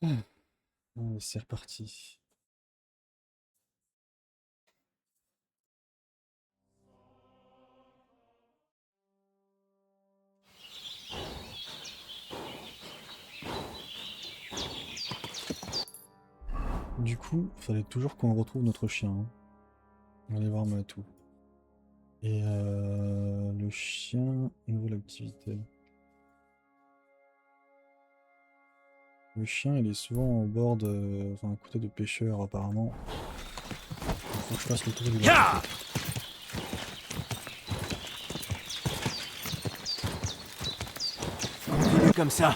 Allez, c'est reparti. Du coup, fallait toujours qu'on retrouve notre chien. Hein. On va aller voir Matou. Et le chien, nouvelle activité. Le chien, il est souvent au bord de... Enfin, à côté de pêcheurs, apparemment. Il faut que je fasse le tour du lac. Continue comme ça.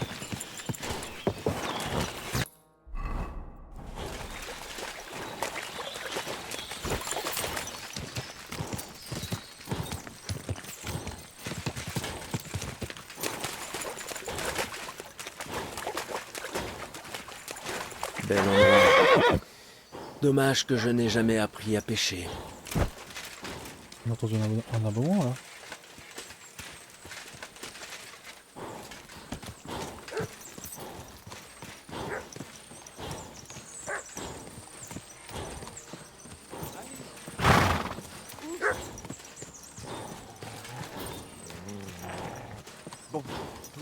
Bel endroit. Dommage que je n'ai jamais appris à pêcher. On a entendu un aboiement, là. Bon,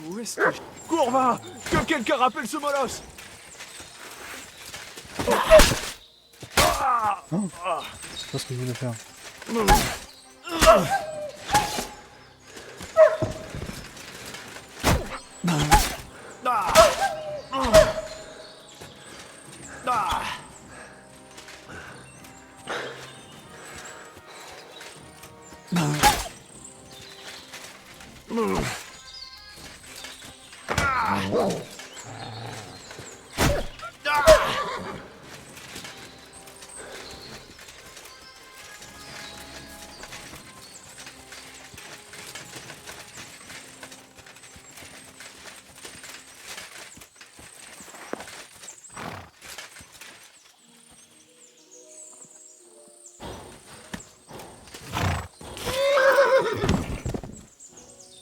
où est-ce que je... Courva! Que quelqu'un rappelle ce molosse! Hein? C'est pas ce que je voulais faire.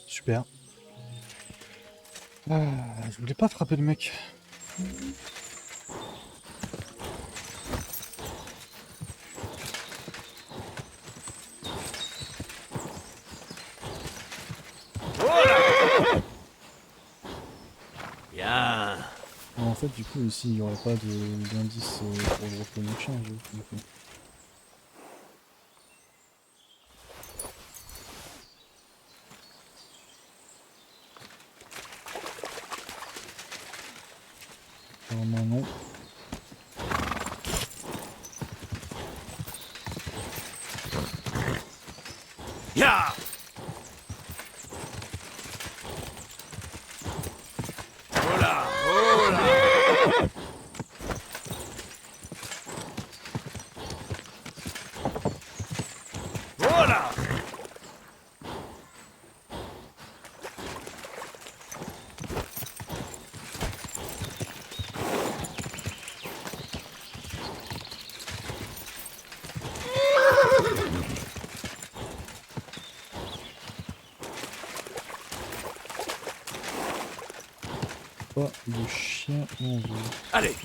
Super. Je voulais pas frapper le mec. Bien. En fait, du coup, ici, il n'y aurait pas d'indice pour le reconnaître chien, du coup. Normalement, non. Ya! Hola! Hola! Hola! Pas de chien en vue. Allez!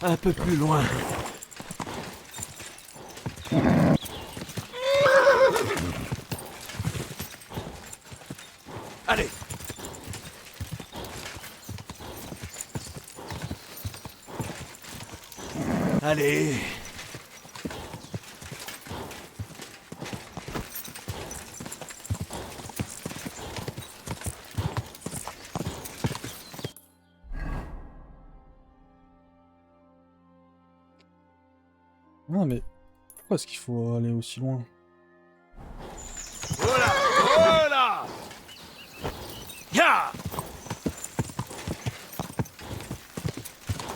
Un peu plus loin. Allez! Allez! Ah, mais pourquoi est-ce qu'il faut aller aussi loin? Hola! Hola! Ya!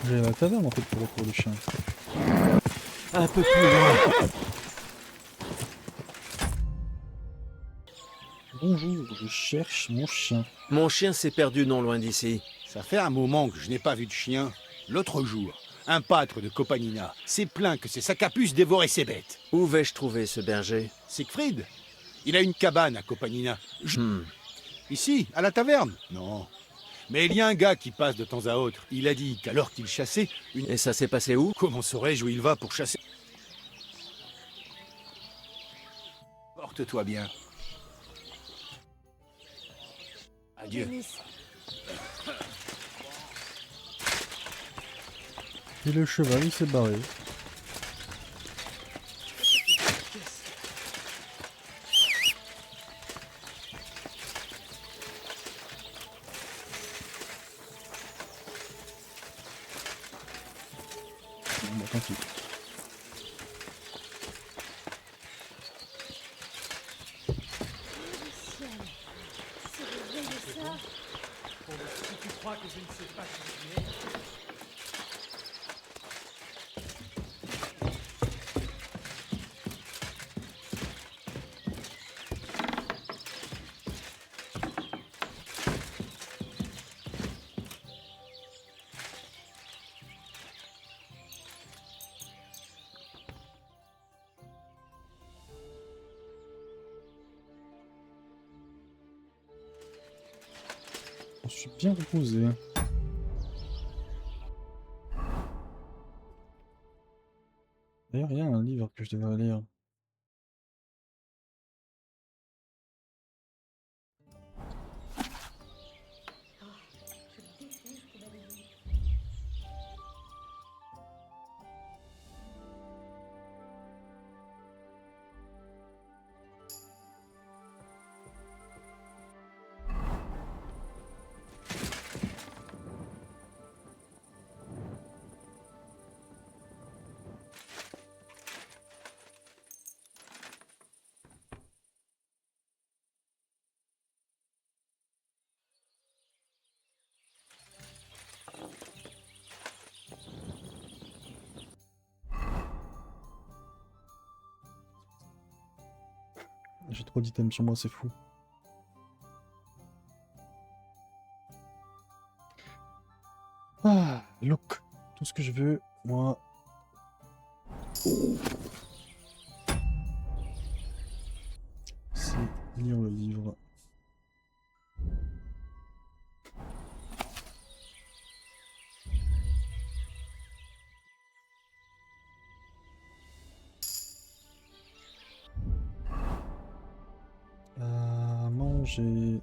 J'ai la taverne en fait pour retrouver le chien. Un peu plus loin. Bonjour, je cherche mon chien. Mon chien s'est perdu non loin d'ici. Ça fait un moment que je n'ai pas vu de chien. L'autre jour, un pâtre de Copanina s'est plaint que ses sacs à puce dévoraient ses bêtes. Où vais-je trouver ce berger? Siegfried, il a une cabane à Copanina. Ici, à la taverne? Non. Mais il y a un gars qui passe de temps à autre. Il a dit qu'alors qu'il chassait, une... Et ça s'est passé où? Comment saurais-je où il va pour chasser? Porte-toi bien. Adieu. Et le cheval, il s'est barré. Bon, bah, tant pis. Je suis bien reposé. D'ailleurs, il y a un livre que je devrais lire. J'ai trop d'items sur moi, c'est fou. Ah, look. Tout ce que je veux, moi. C'est lire le livre. Manger.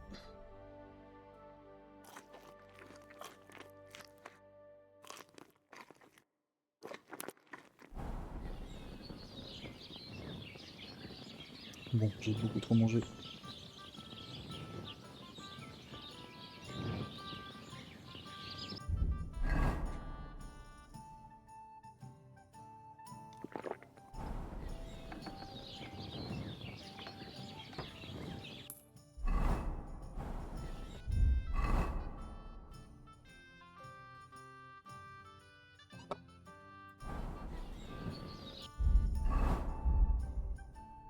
Bon, j'ai beaucoup trop mangé.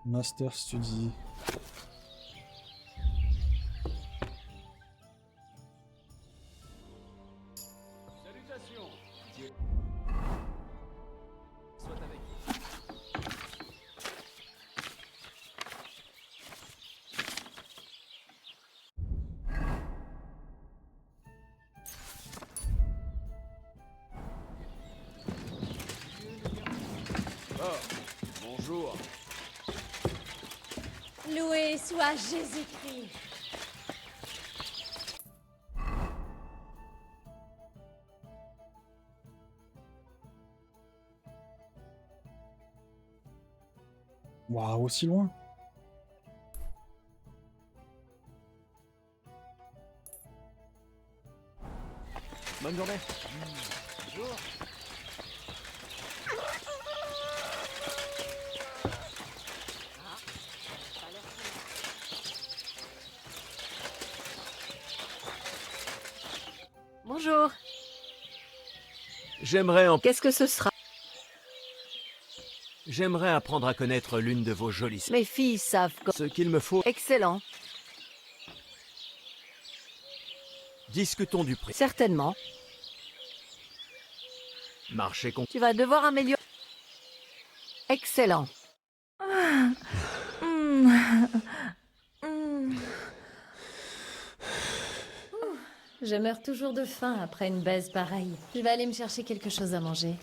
Master Study. Salutations. Soit avec bonjour. Loué soit Jésus-Christ. Waouh, aussi loin. Bonne journée. Bonjour. Bonjour. Qu'est-ce que ce sera? J'aimerais apprendre à connaître l'une de vos jolies... Mes filles savent. Ce qu'il me faut... Excellent. Discutons du prix. Certainement. Marché con. Tu vas devoir améliorer. Excellent. Je meurs toujours de faim après une baise pareille. Je vais aller me chercher quelque chose à manger.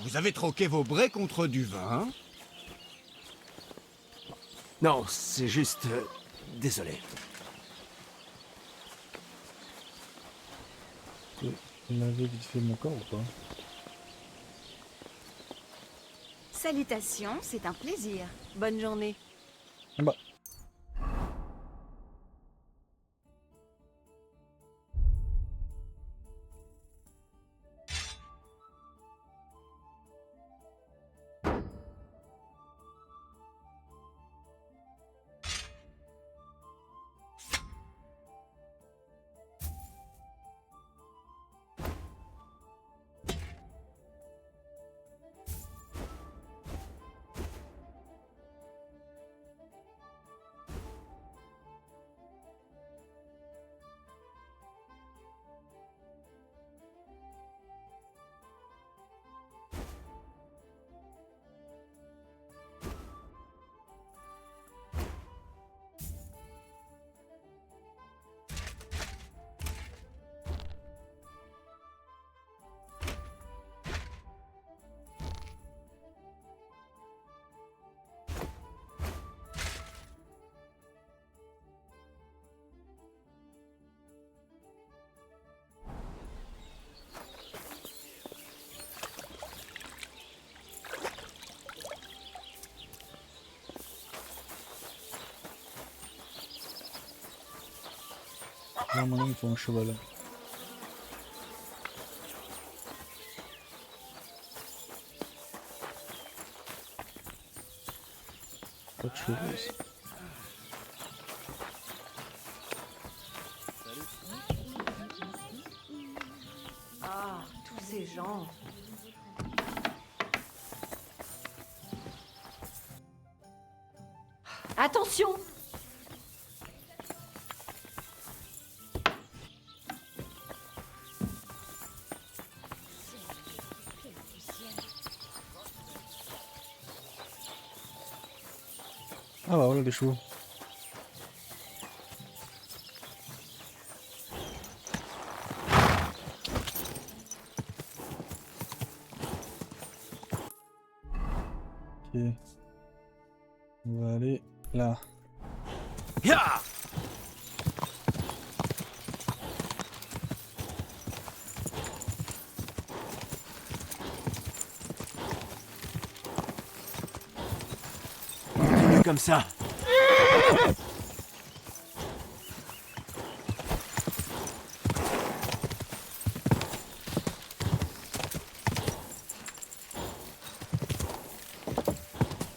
Vous avez troqué vos braies contre du vin? Non, c'est juste... désolé. Laver vite fait mon corps ou pas? Salutations, c'est un plaisir. Bonne journée. Ah bah. Là, maintenant, il faut un cheval. Pas de chevaux ici. Ah, tous ces gens. Attention! Ah bah voilà des chevaux. Ok. On va aller là. Ya! Comme ça.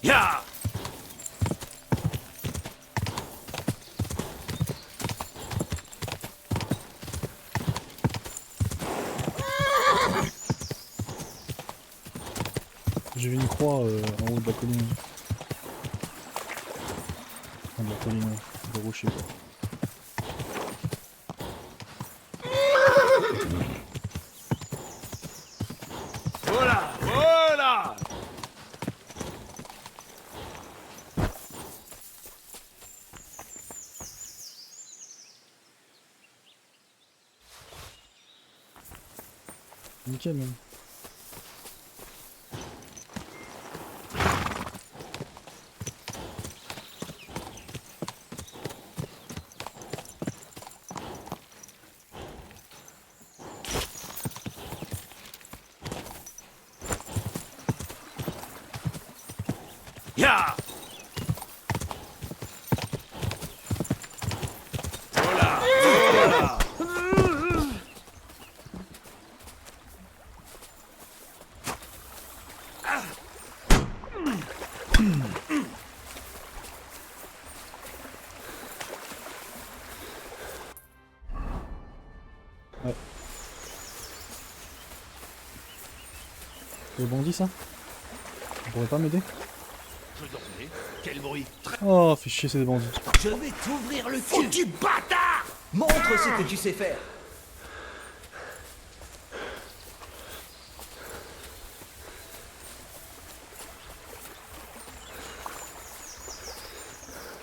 Ya! J'ai vu une croix en haut de la colline. Enfin, de la colline, de rocher quoi. Voilà, voilà! Nickel même. Ya! Voilà, voilà! Ouais. C'est bandit ça? Tu pourrais pas m'aider? Je dormais. Quel bruit? Oh, fais chier, c'est des bandits. Je vais t'ouvrir le cul. Foutu bâtard! Montre ce que tu sais faire.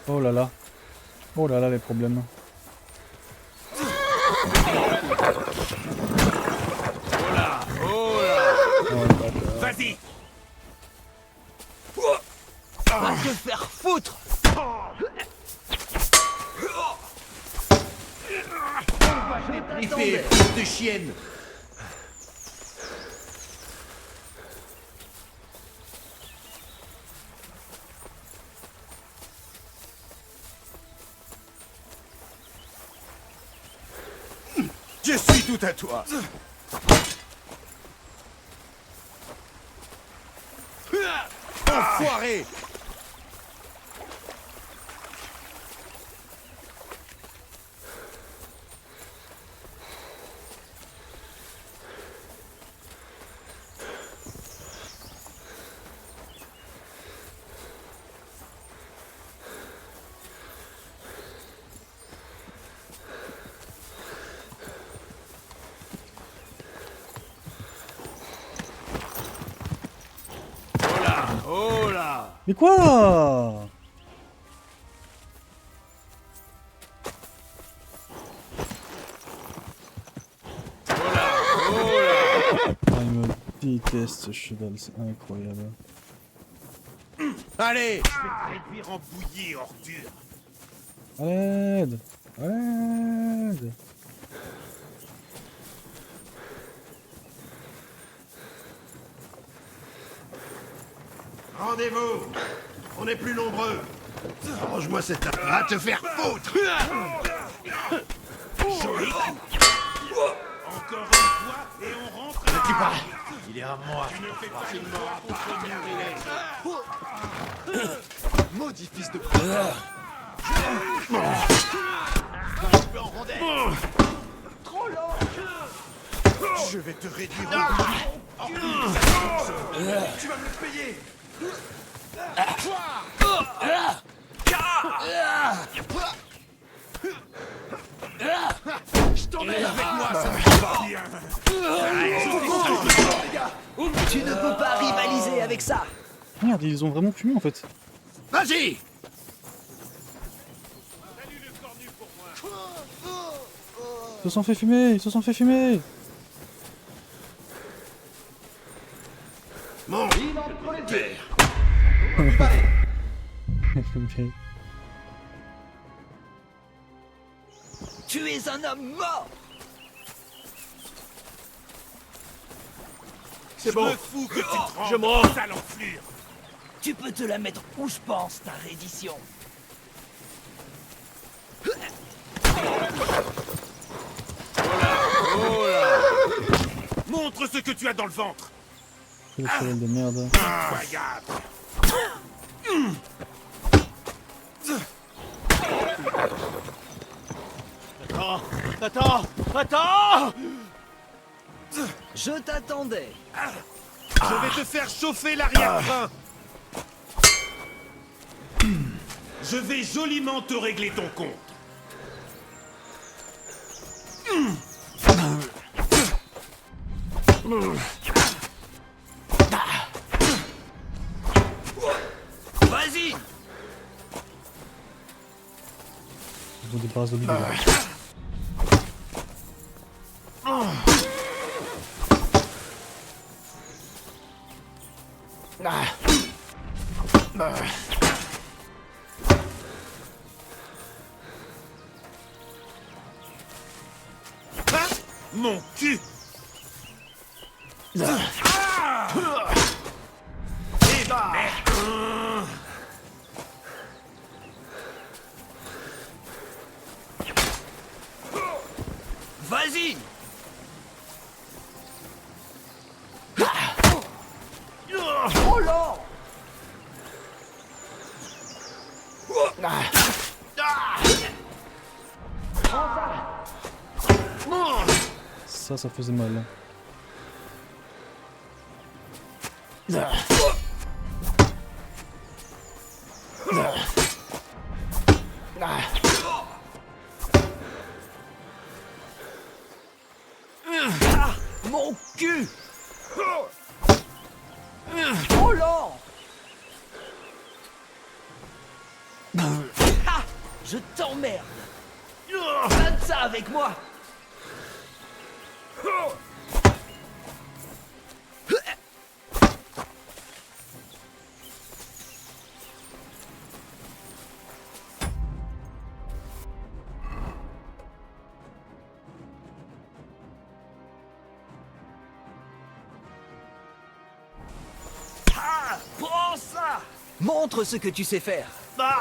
Oh là là. Oh là là, les problèmes. Oh, bâtard. Vas-y! Va te faire foutre. Flippé, fils de chienne! Je suis tout à toi! Enfoiré! Oh là! Mais quoi? Ah, il me déteste ce cheval, c'est incroyable. Allez! Je vais te réduire en bouillie, ordure! À l'aide! À l'aide! Rendez-vous! On est plus nombreux! Arrange-moi cette affaire! Va te faire foutre! Joli coup! Encore une fois, et on rentre à... Ne tue pas! Il est à moi! Tu ne fais pas une mort contre nous, maudit fils de pute! En rondelle! Trop lent! Je vais te réduire en bouillie! Tu vas me le payer! Je t'emmène avec moi, ça va pas bien. Tu ne peux pas rivaliser avec ça. Merde, ils ont vraiment fumé en fait. Vas-y! Ils se sont fait fumer! Ils se sont fait fumer! Mon père! Mais- Tu es un homme mort. C'est bon. Je me fous que tu te rends Je me rends. sale enflure! Tu peux te la mettre où je pense, ta reddition. Montre ce que tu as dans le ventre! Quel cheval de merde. Incroyable! Attends! Je t'attendais. Je vais te faire chauffer l'arrière-train! Je vais joliment te régler ton compte! Vas-y. Ils ont des barres de lui. Hein? Mon cul! Et merde! Vas-y. Oh là. Ça faisait mal. mon cul. Oh là. Ah, je t'emmerde. Donne ça avec moi. Ah, prends ça. Montre ce que tu sais faire. Ah,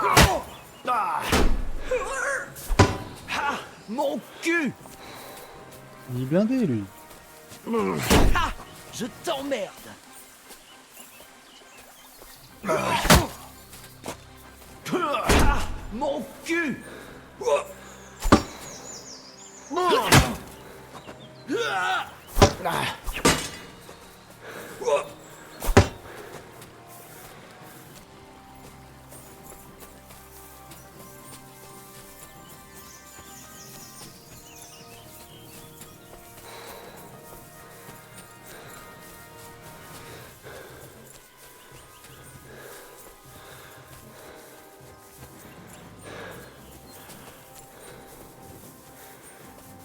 mon cul. Il est blindé, lui. Ah, je t'emmerde. Ah, mon cul.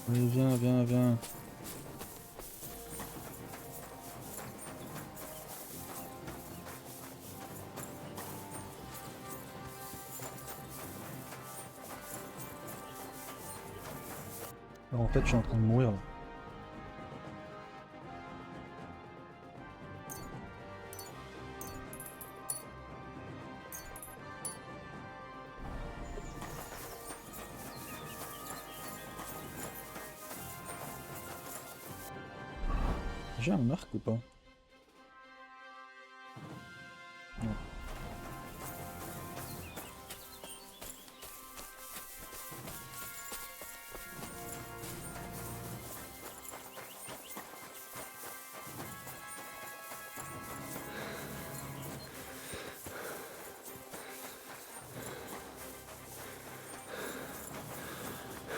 Allez, viens, viens, viens. Alors, en fait, je suis en train de mourir là. J'ai un arc ou pas? Non.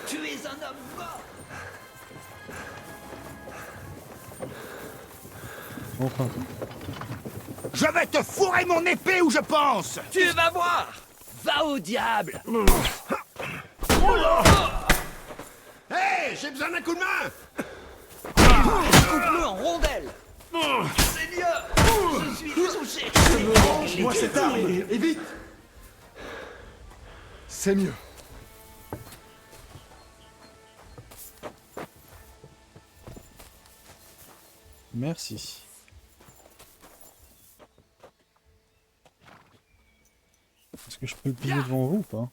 Tu es un homme mort. Enfin. Je vais te fourrer mon épée où je pense. Tu vas voir. Va au diable. Hé, j'ai besoin d'un coup de main. Coupe-le en rondelles. C'est mieux. Je suis touché. Moi cette arme, et vite. C'est mieux. Merci. Est-ce que je peux le piller devant vous ou pas?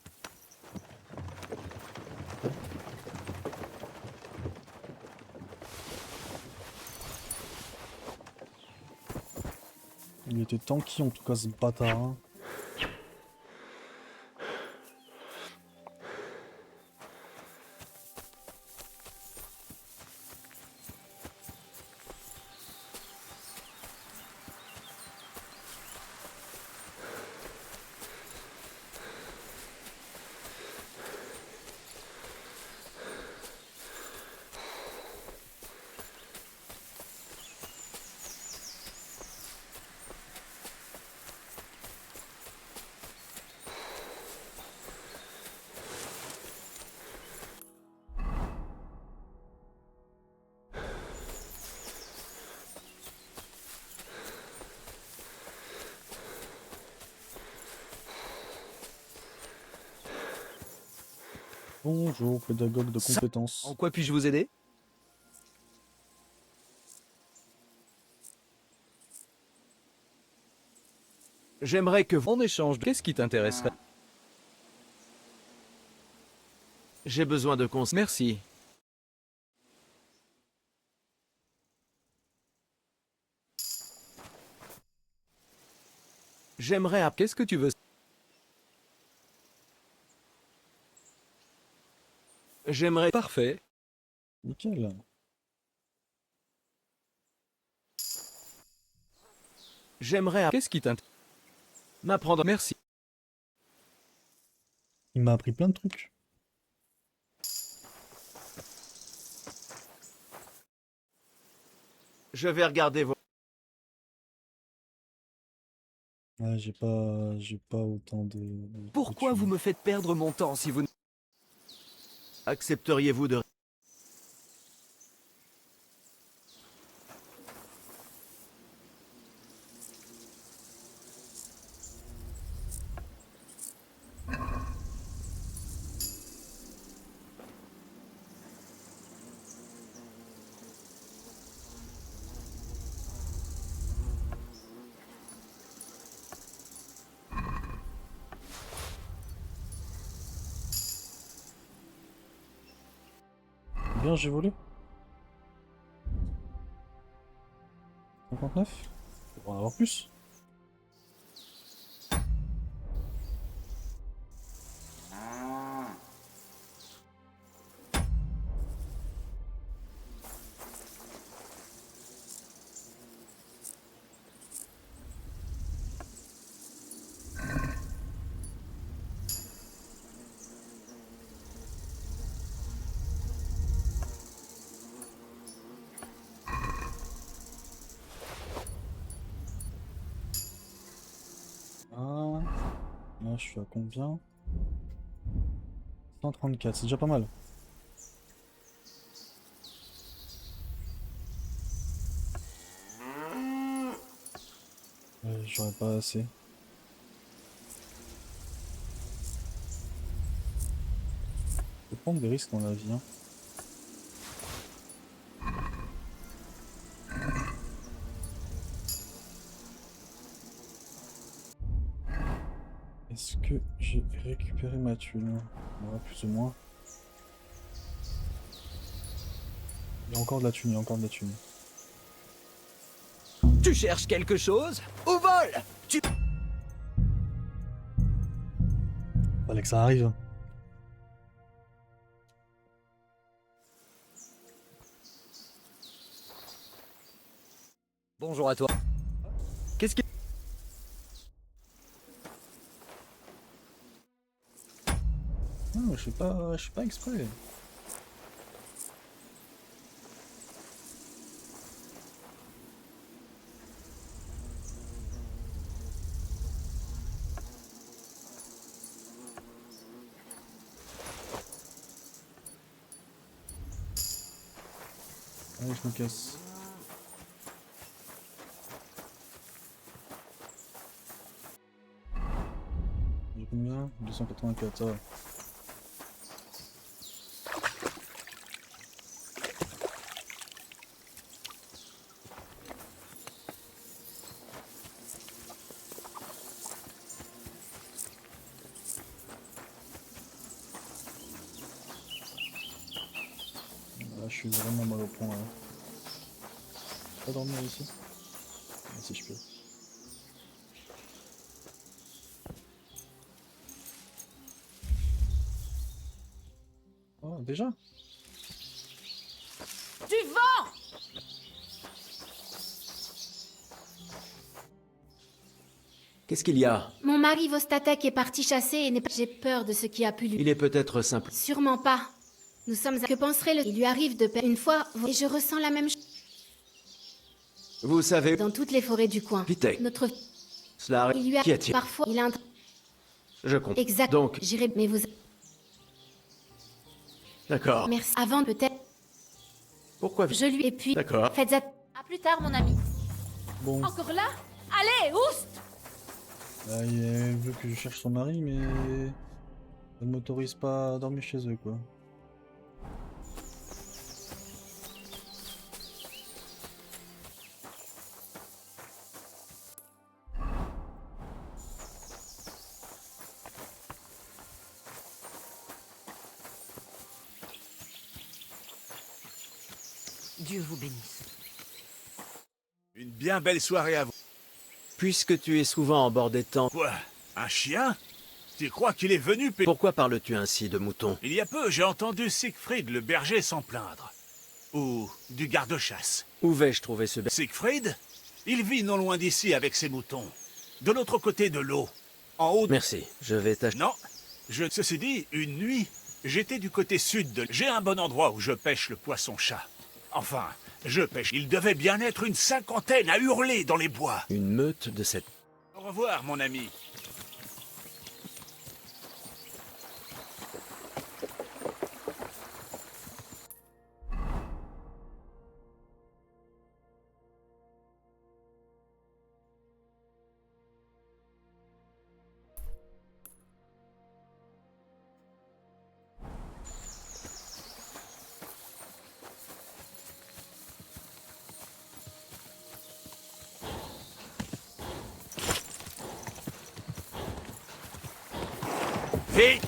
Il était tanky en tout cas ce bâtard. Hein. Bonjour, pédagogue de compétences. En quoi puis-je vous aider? J'aimerais que vous... En échange, qu'est-ce qui t'intéresserait? J'ai besoin de conseils. Merci. J'aimerais... Qu'est-ce que tu veux? J'aimerais... Parfait. Nickel. J'aimerais... Qu'est-ce qui t'intéresse? m'apprendre... Merci. Il m'a appris plein de trucs. Je vais regarder vos... Ouais, j'ai pas autant de Pourquoi thunes. vous me faites perdre mon temps si vous... Accepteriez-vous de... Bien, j'ai volé. 59. On va en avoir plus. Ah. Là, je suis à combien? 134, c'est déjà pas mal. J'aurais pas assez. Faut prendre des risques dans la vie, hein. Est-ce que j'ai récupéré ma thune? Ouais, plus ou moins. Il y a encore de la thune, il y a encore de la thune. Tu cherches quelque chose? Au vol! Tu... Fallait que ça arrive. Bonjour à toi. Qu'est-ce que... Non, je suis pas exprès. Allez, je me casse. J'ai combien? 284, ça va. Là, je suis vraiment mal au point là. Je peux pas dormir ici? Ah, si je peux. Oh, déjà? Du vent! Qu'est-ce qu'il y a? Mon mari Vostatek est parti chasser et n'est pas... J'ai peur de ce qui a pu lui... Il est peut-être simple. Sûrement pas. Nous sommes... Que penserait le... Il lui arrive de perdre une fois... Et je ressens la même chose Vous savez... dans toutes les forêts du coin. Vitek. Notre... Cela arrive... Il lui a... Qu'y a-t-il? Parfois, il a un... Je comprends. Exact. Donc, J'irai... Mais vous... d'accord. Merci. Avant, peut-être... Pourquoi... Je lui... Et puis... D'accord. Faites à... À plus tard, mon ami. Bon, Encore là? Allez, oust! là, elle veut que je cherche son mari, mais elle m'autorise pas à dormir chez eux, quoi. Dieu vous bénisse. Une bien belle soirée à vous. Puisque tu es souvent en bord des temps, Quoi? Un chien? Tu crois qu'il est venu pourquoi parles-tu ainsi de moutons? Il y a peu, j'ai entendu Siegfried le berger s'en plaindre. Ou du garde-chasse. Où vais-je trouver ce... Siegfried? Il vit non loin d'ici avec ses moutons. De l'autre côté de l'eau. En haut... Merci, je vais t'acheter... Non. Ceci dit, une nuit, j'étais du côté sud de... J'ai un bon endroit où je pêche le poisson-chat. Enfin, Je pêche. Il devait bien être une cinquantaine à hurler dans les bois. Une meute de cette... Au revoir, mon ami. Vite!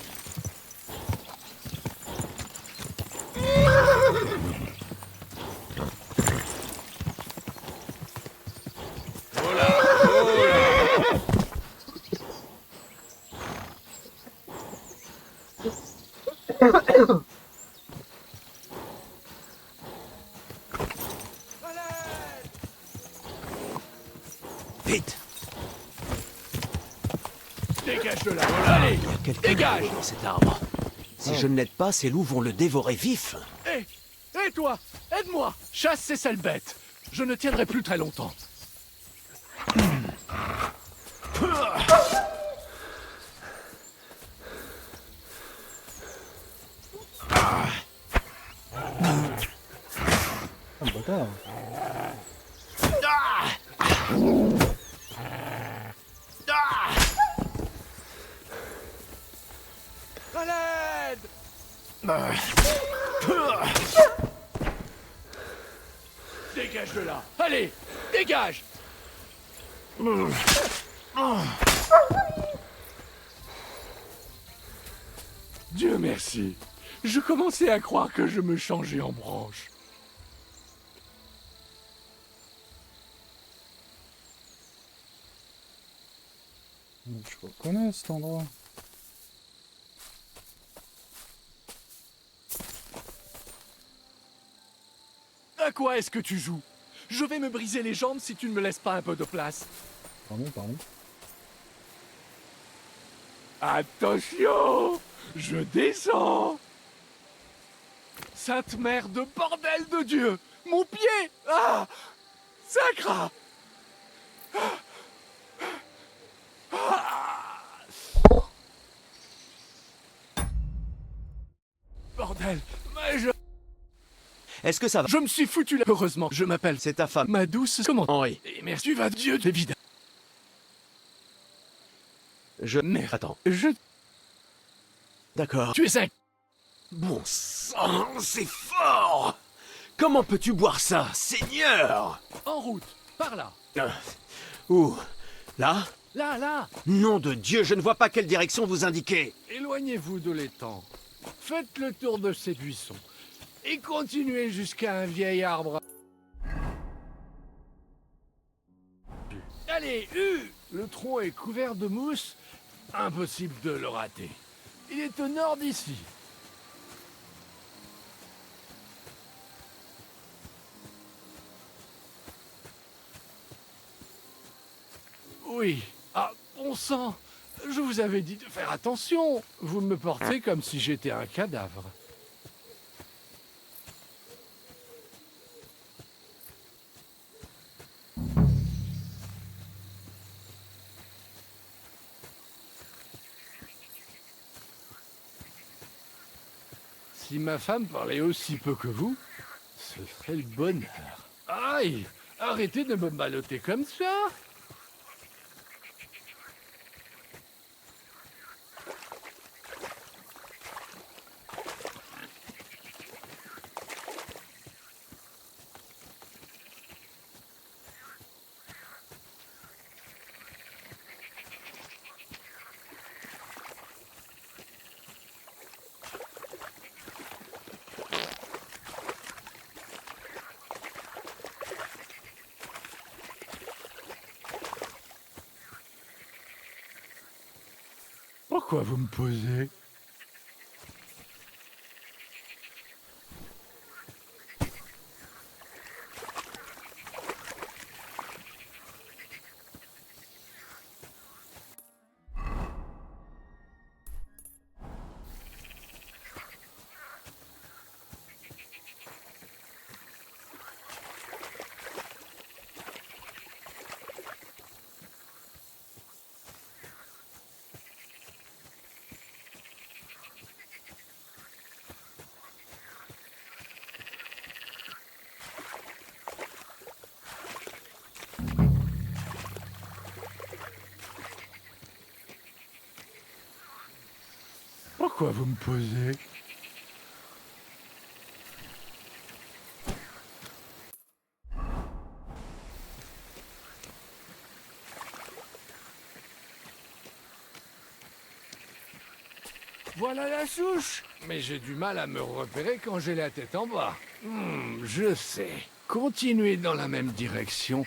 Vite! Dégage de là! Allez! Il y a quelqu'un Dégage! dans cet arbre. Si je ne l'aide pas, ces loups vont le dévorer vif. Hé Hé toi Aide-moi Chasse ces sales bêtes. Je ne tiendrai plus très longtemps. Ah, le bâtard. À l'aide! Dégage de là! Allez! Dégage! Dieu merci. Je commençais à croire que je me changeais en branche. Je reconnais cet endroit. À quoi est-ce que tu joues? Je vais me briser les jambes si tu ne me laisses pas un peu de place. Pardon, pardon. Attention! Je descends! Sainte mère de bordel de Dieu! Mon pied! Ah! Sacre! Bordel! Mais Est-ce que ça va? je me suis foutu là. Heureusement, je m'appelle C'est ta femme. ma douce. Comment? Henri. Et merci, tu vas Dieu, évidemment. Mais attends. Je. D'accord. Tu es un. Bon sang, c'est fort! Comment peux-tu boire ça, Seigneur? En route, par là. Où? Là? Là, là! Nom de Dieu, je ne vois pas quelle direction vous indiquez. Éloignez-vous de l'étang. Faites le tour de ces buissons. Et continuez jusqu'à un vieil arbre. Allez, le tronc est couvert de mousse. Impossible de le rater. Il est au nord d'ici. Oui. Ah, bon sang. Je vous avais dit de faire attention. Vous me portez comme si j'étais un cadavre. Si ma femme parlait aussi peu que vous, ce serait le bonheur. Aïe! Arrêtez de me balloter comme ça! Pourquoi vous me posez? quoi vous me posez? Voilà la souche. Mais j'ai du mal à me repérer quand j'ai la tête en bas. Je sais. Continuez dans la même direction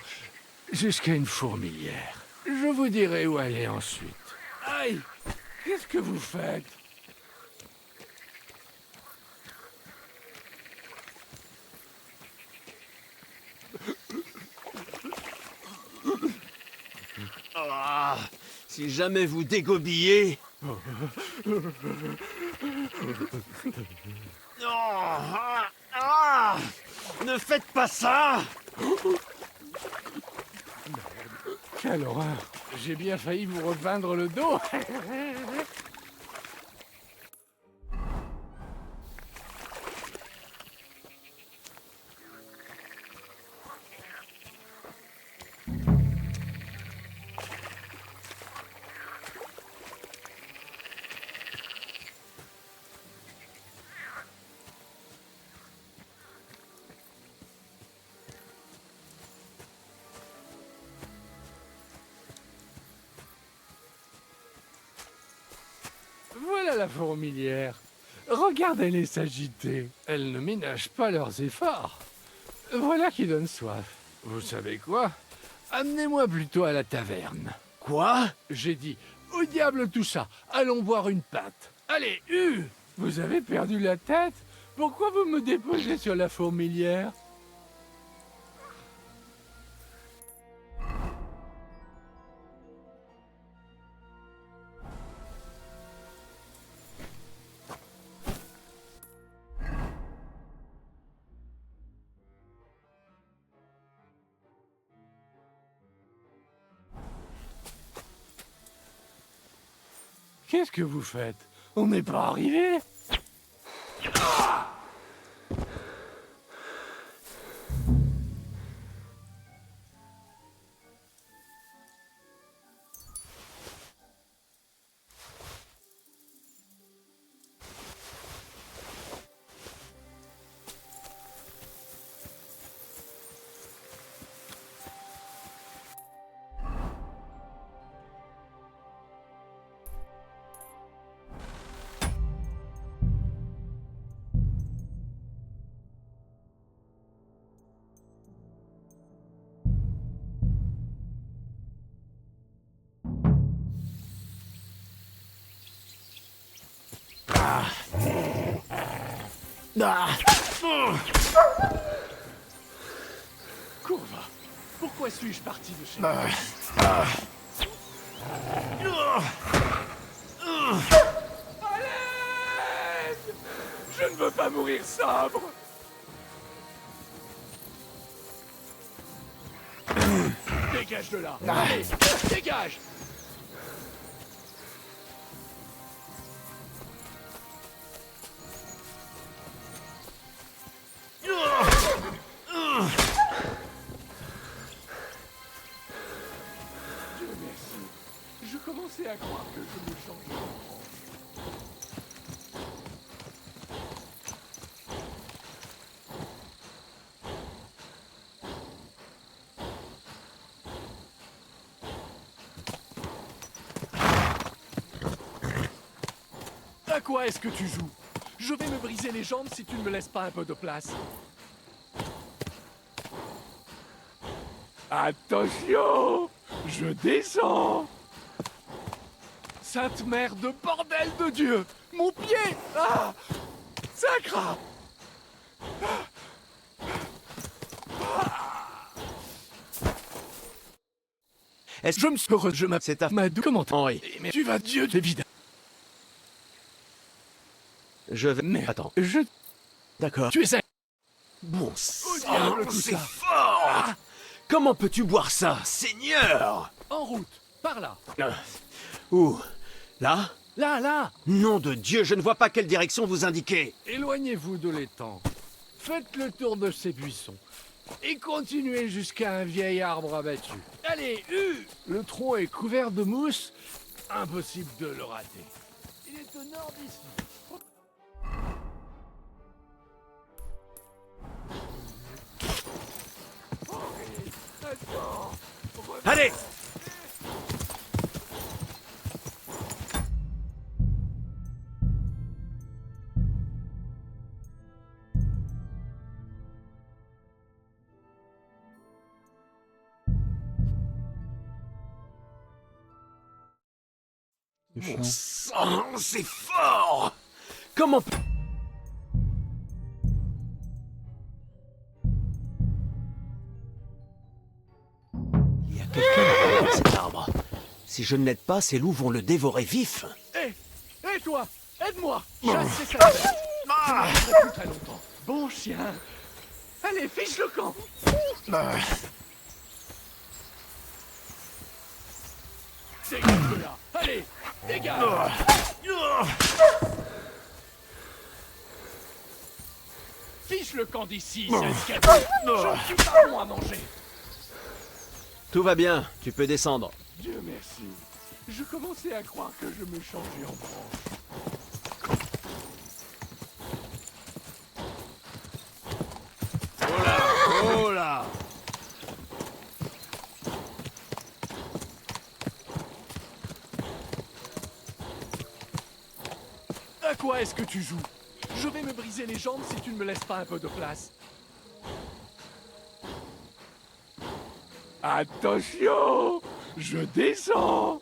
jusqu'à une fourmilière. Je vous dirai où aller ensuite. Aïe! Qu'est-ce que vous faites? Ah, si jamais vous dégobillez... Ne faites pas ça! Quelle horreur! J'ai bien failli vous repeindre le dos. Voilà la fourmilière. Regardez-les s'agiter. Elles ne ménagent pas leurs efforts. Voilà qui donne soif. Vous savez quoi? Amenez-moi plutôt à la taverne. Quoi? J'ai dit, au diable tout ça, allons boire une pinte. Allez, vous avez perdu la tête? Pourquoi vous me déposez sur la fourmilière? Qu'est-ce que vous faites? On n'est pas arrivé? Courva, pourquoi suis-je parti de chez moi? À l'aide! Je ne veux pas mourir sobre. Dégage de là! Allez, dégage! Dieu merci. Je commençais à croire que je me changeais. À quoi est-ce que tu joues? Je vais me briser les jambes si tu ne me laisses pas un peu de place. Attention! Je descends! Sainte mère de bordel de Dieu! Mon pied! Ah! Sacre! Est-ce que Je me suis heureux, je m'appelle c'est à Madou. Comment Henri? Mais tu vas Dieu, évidemment. Je vais... Mais Attends. D'accord. Tu es un... Bon diable, tout c'est ça. fort! Comment peux-tu boire ça, Seigneur? En route, par là. Où? Là? Là! Nom de Dieu, je ne vois pas quelle direction vous indiquez. Éloignez-vous de l'étang. Faites le tour de ces buissons. Et continuez jusqu'à un vieil arbre abattu. Allez, le tronc est couvert de mousse. Impossible de le rater. Il est au nord d'ici. Attends. Allez! C'est chiant. Mon sang, c'est fort! Comment... Il y a quelqu'un derrière cet arbre. Si je ne l'aide pas, ces loups vont le dévorer vif. Hé, hé toi, aide-moi. Chassez cette bête. Je ne resterai plus très longtemps. Bon chien. Allez, fiche le camp. Dégage de là. Allez, dégage. Fiche le camp d'ici, c'est ce qu'elle dit. Je ne suis pas bon à manger. Tout va bien, tu peux descendre. Dieu merci. Je commençais à croire que je me changeais en branche. Oh là! À quoi est-ce que tu joues? Je vais me briser les jambes si tu ne me laisses pas un peu de place. Attention! Je descends!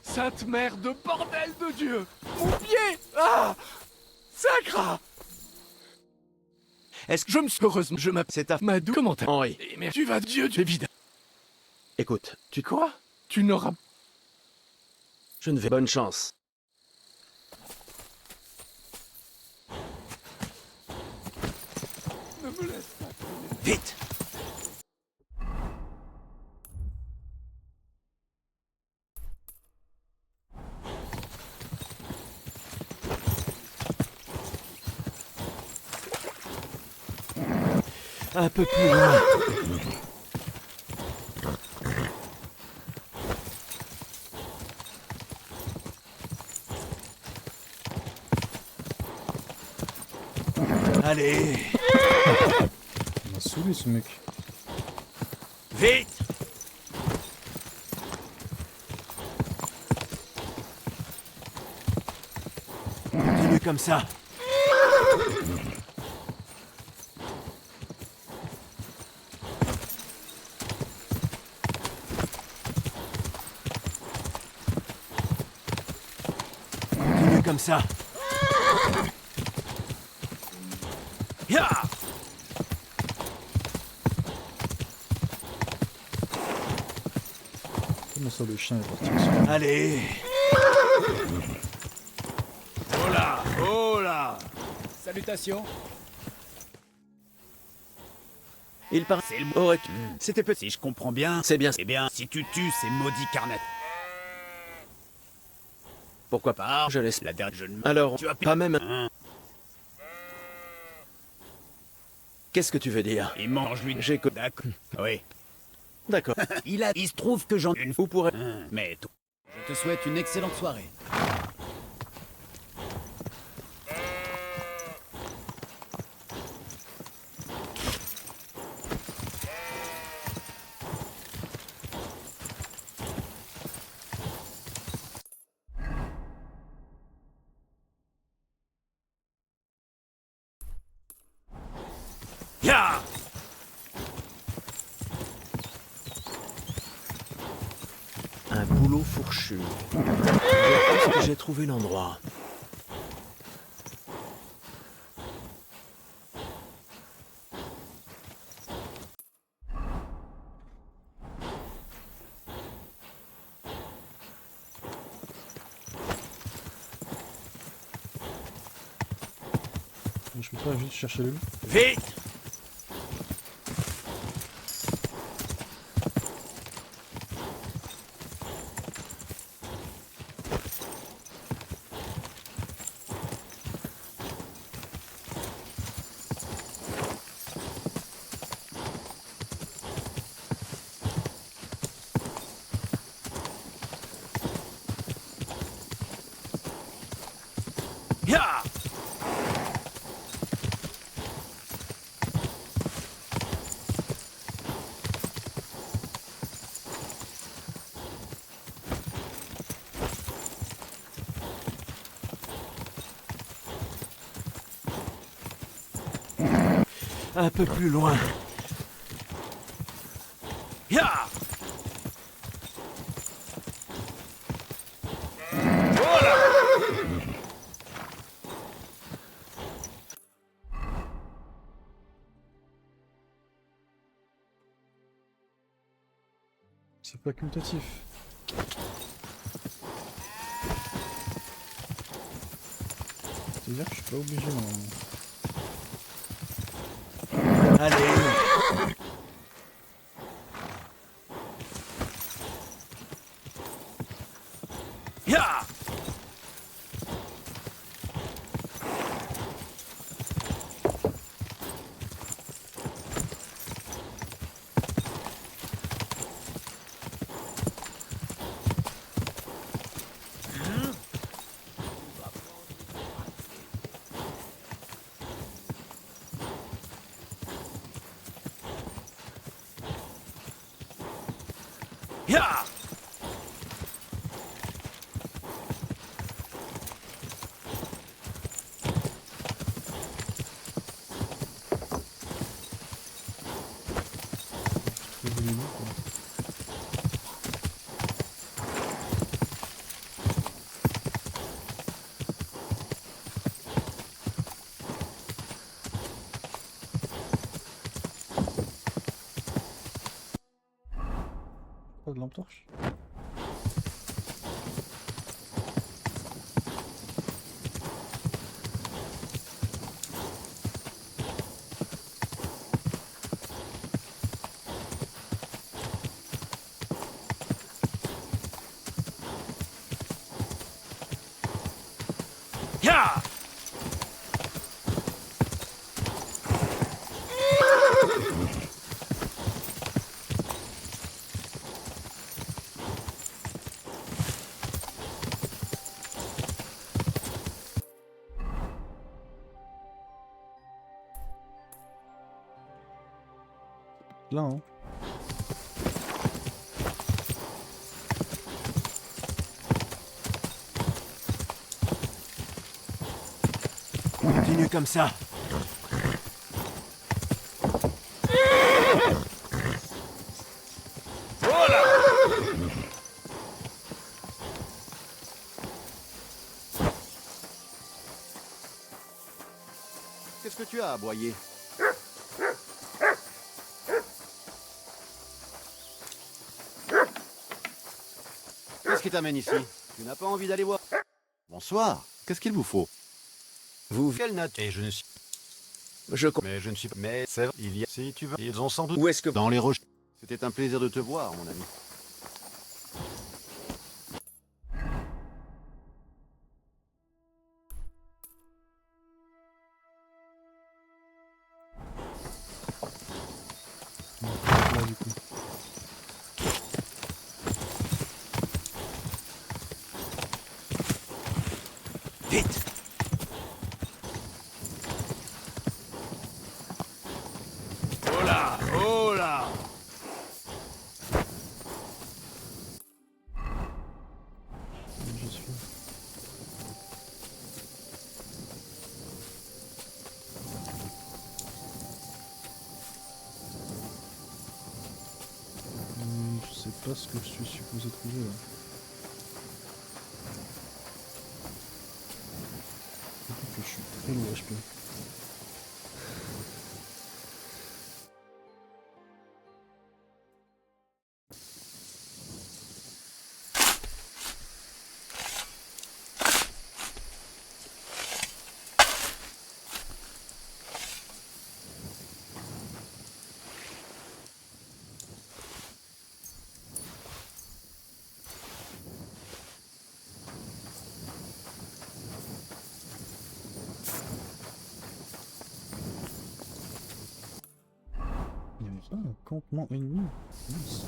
Sainte mère de bordel de Dieu! Mon pied! Ah! Sacre! Est-ce que... Je me suis heureusement. Je m'appelle. C'est ta... Madou. Comment t'as. Henri, Mais tu vas Dieu, évidemment. écoute, Quoi? Tu n'auras. je ne vais... Bonne chance. Ne me laisse pas. Vite! Un peu plus loin. Allez, Il m'a saoulé ce mec. Vite! continue comme ça. Continue comme ça. Ya! Comment ça, le chien est parti aussi? Allez, Oh là! Oh là! Salutations. il part. C'est le... Aurais-tu... C'était petit, je comprends bien. C'est bien. Eh bien, si tu tues ces maudits carnets... Pourquoi pas? Je laisse. La dernière... Je ne... Alors, Tu as... pas même... Hein, Qu'est-ce que tu veux dire? il mange lui... J'ai... D'accord. Oui. D'accord. Il se trouve que j'en... Une... Vous pourrez... Mais... Je te souhaite une excellente soirée. Ya! Un boulot fourchu. Je pense que j'ai trouvé l'endroit. Je peux pas juste chercher le loup. Vite! Ya! Un peu plus loin. Ya! C'est facultatif. C'est-à-dire que je suis pas obligé normalement. Allez. Ya! Ya! Trop volumineux, quoi. Pas de lampe torche? Ya! Là, hein. Continue comme ça. Qu'est-ce que tu as à aboyer? Qu'est-ce qui t'amène ici? Tu n'as pas envie d'aller voir? Bonsoir. Qu'est-ce qu'il vous faut? Vous, quelle natte? Et je ne suis... Mais je ne suis pas... Mais c'est vrai, il y a... Si tu veux, ils ont sans doute... Où est-ce que... Dans les roches. C'était un plaisir de te voir, mon ami. Là, du coup. Vite! Oh là! Oh là! Je suis. Je sais pas ce que je suis supposé trouver là. Surtout que je suis très low HP. Il y avait pas un campement ennemi? Mince.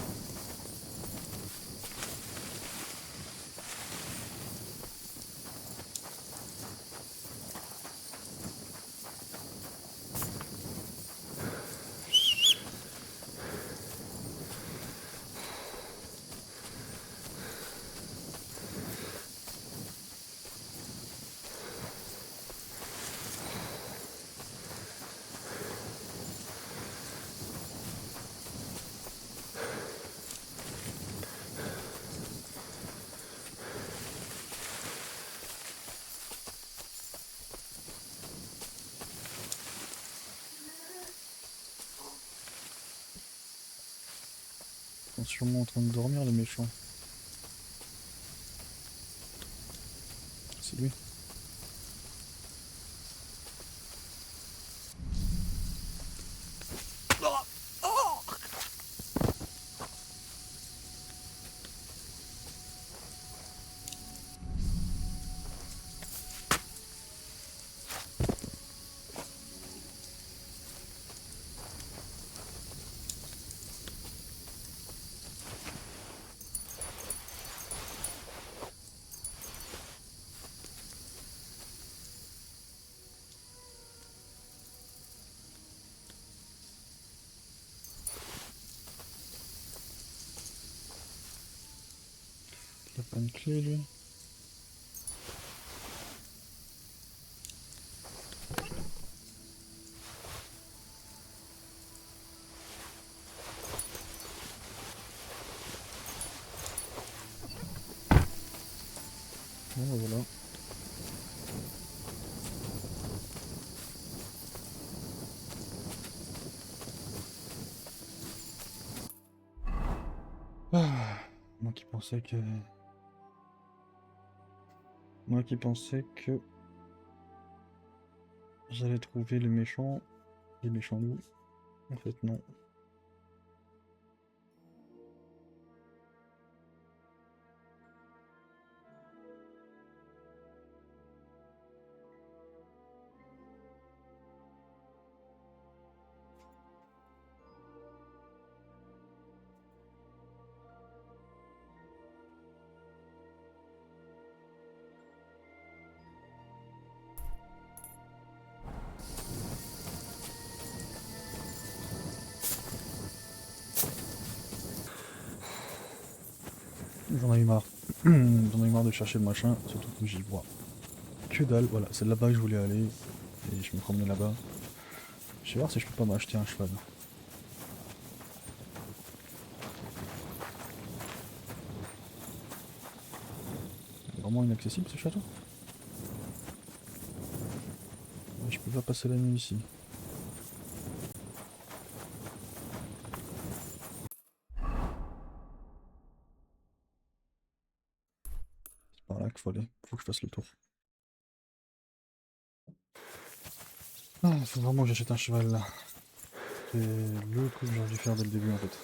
Ils sont sûrement en train de dormir les méchants. C'est lui. Il a pas une clé lui. Bon bah voilà. Ah, moi qui pensais que... Moi qui pensais que... J'allais trouver les méchants loups. En fait non. J'en ai eu marre. J'en ai eu marre de chercher le machin, surtout que j'y vois que dalle. Voilà, c'est là-bas que je voulais aller. Et je me promenais là-bas. Je vais voir si je peux pas m'acheter un cheval. C'est vraiment inaccessible ce château. Je peux pas passer la nuit ici. C'est par là qu'il faut aller. Faut que je fasse le tour. Ah, faut vraiment que j'achète un cheval là. C'est le coup que j'aurais dû faire dès le début en fait.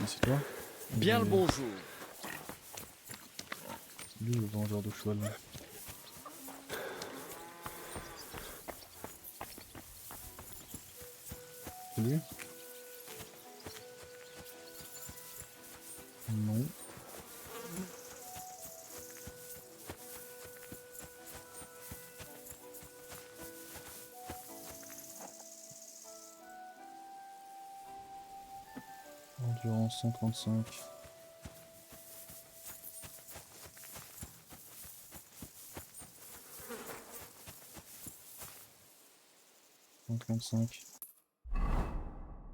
Mais c'est toi. Bien le bonjour. Lui le vendeur de cheval là. C'est lui? Non. Endurance 135.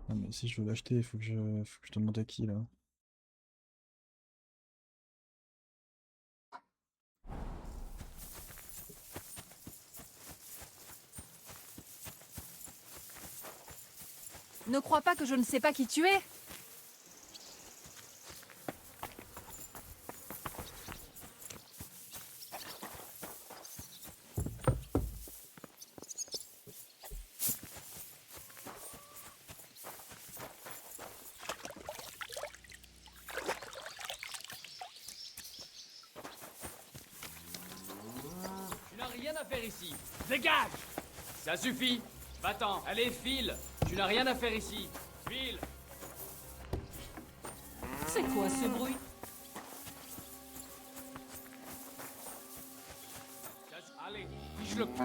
Ah mais si je veux l'acheter, il faut que je demande à qui là. Ne crois pas que je ne sais pas qui tu es. Tu n'as rien à faire ici. Dégage! Ça suffit. Va-t'en. Allez, file. Tu n'as rien à faire ici. File. C'est quoi ce bruit? Allez, fiche-le. T'es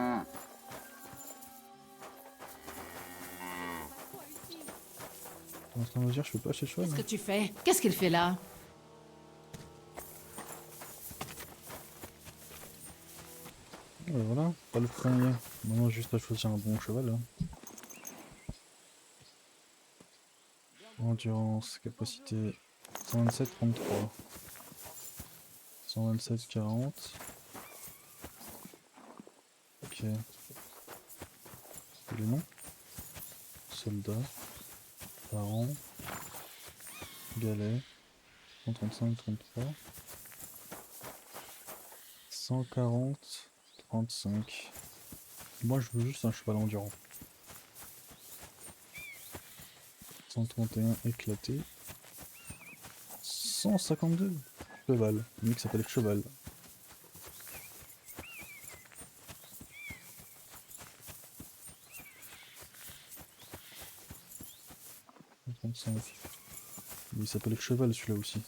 en train de me dire je peux pas acheter le cheval. Qu'est-ce que tu fais? Qu'est-ce qu'il fait là? Voilà, pas le premier. Maintenant juste à choisir un bon cheval. Hein. Endurance, capacité 127, 33. 127, 40. Ok. Et les noms? Soldat. par an. Galet. 135, 33. 140, 35. Moi je veux juste un cheval endurant. 131 éclaté. 152 cheval. Le mec s'appelle cheval. 35. Il s'appelle cheval celui-là aussi.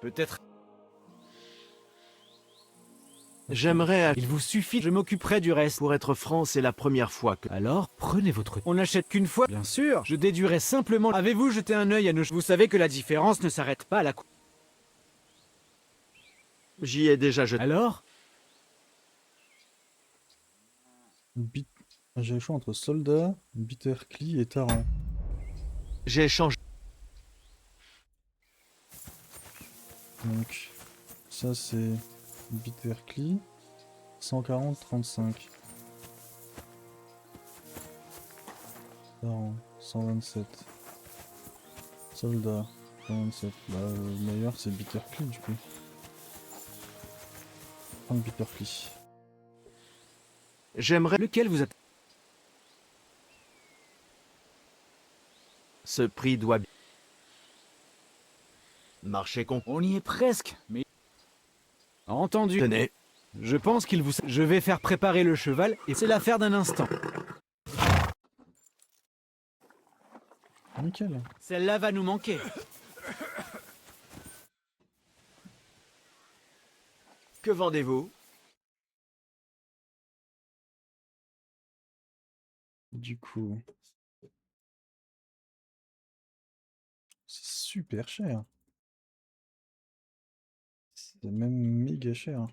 Peut-être... J'aimerais... Il vous suffit, je m'occuperai du reste. Pour être franc, c'est la première fois que... Alors, prenez votre... On n'achète qu'une fois. Bien sûr, je déduirais simplement... Avez-vous jeté un œil à nos... Vous savez que la différence ne s'arrête pas à la... J'y ai déjà jeté. Alors? J'ai le choix entre soldat, Bittercly et Taran. J'ai échangé. Donc, ça c'est Bittercly. 140, 35. Taran, 127. Soldat, 127. Bah, le meilleur c'est Bittercly du coup. Prendre Bittercly. J'aimerais... Lequel vous êtes... Ce prix doit... Marcher con... On y est presque, mais... Entendu. Tenez. Je pense qu'il vous... Je vais faire préparer le cheval, et c'est l'affaire d'un instant. Nickel. Celle-là va nous manquer. Que vendez-vous? Du coup... C'est super cher. C'est même méga cher.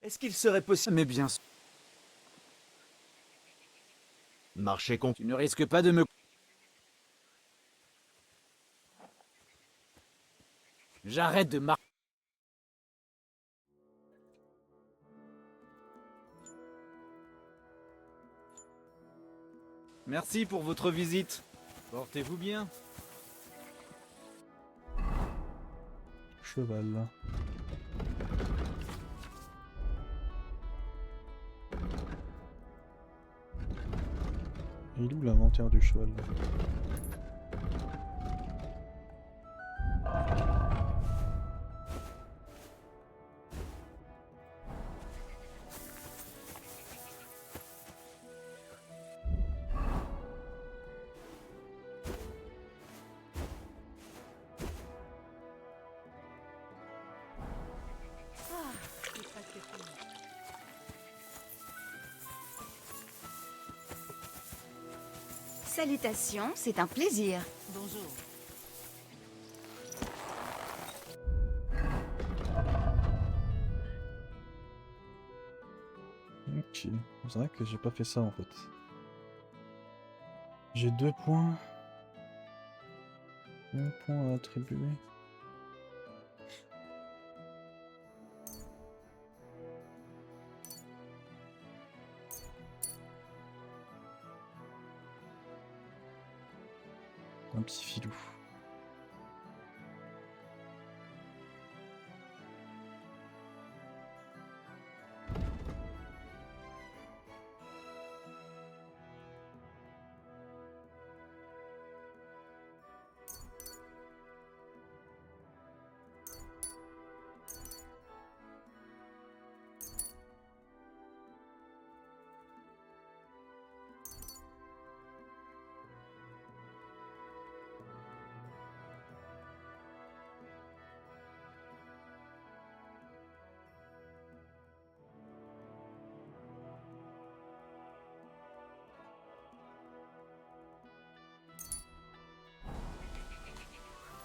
Est-ce qu'il serait possible... Mais bien sûr. Marcher con... Tu ne risques pas de me... J'arrête de marcher. Merci pour votre visite. Portez-vous bien. Cheval. Il est où l'inventaire du cheval? Salutations, c'est un plaisir. Bonjour. Ok, c'est vrai que j'ai pas fait ça en fait. J'ai 2 points. Un point à attribuer. Un petit filou.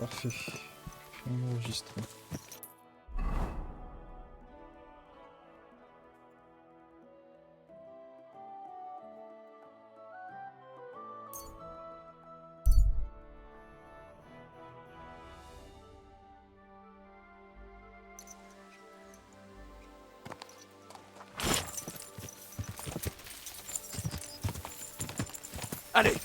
Parfait. Enregistré. Allez!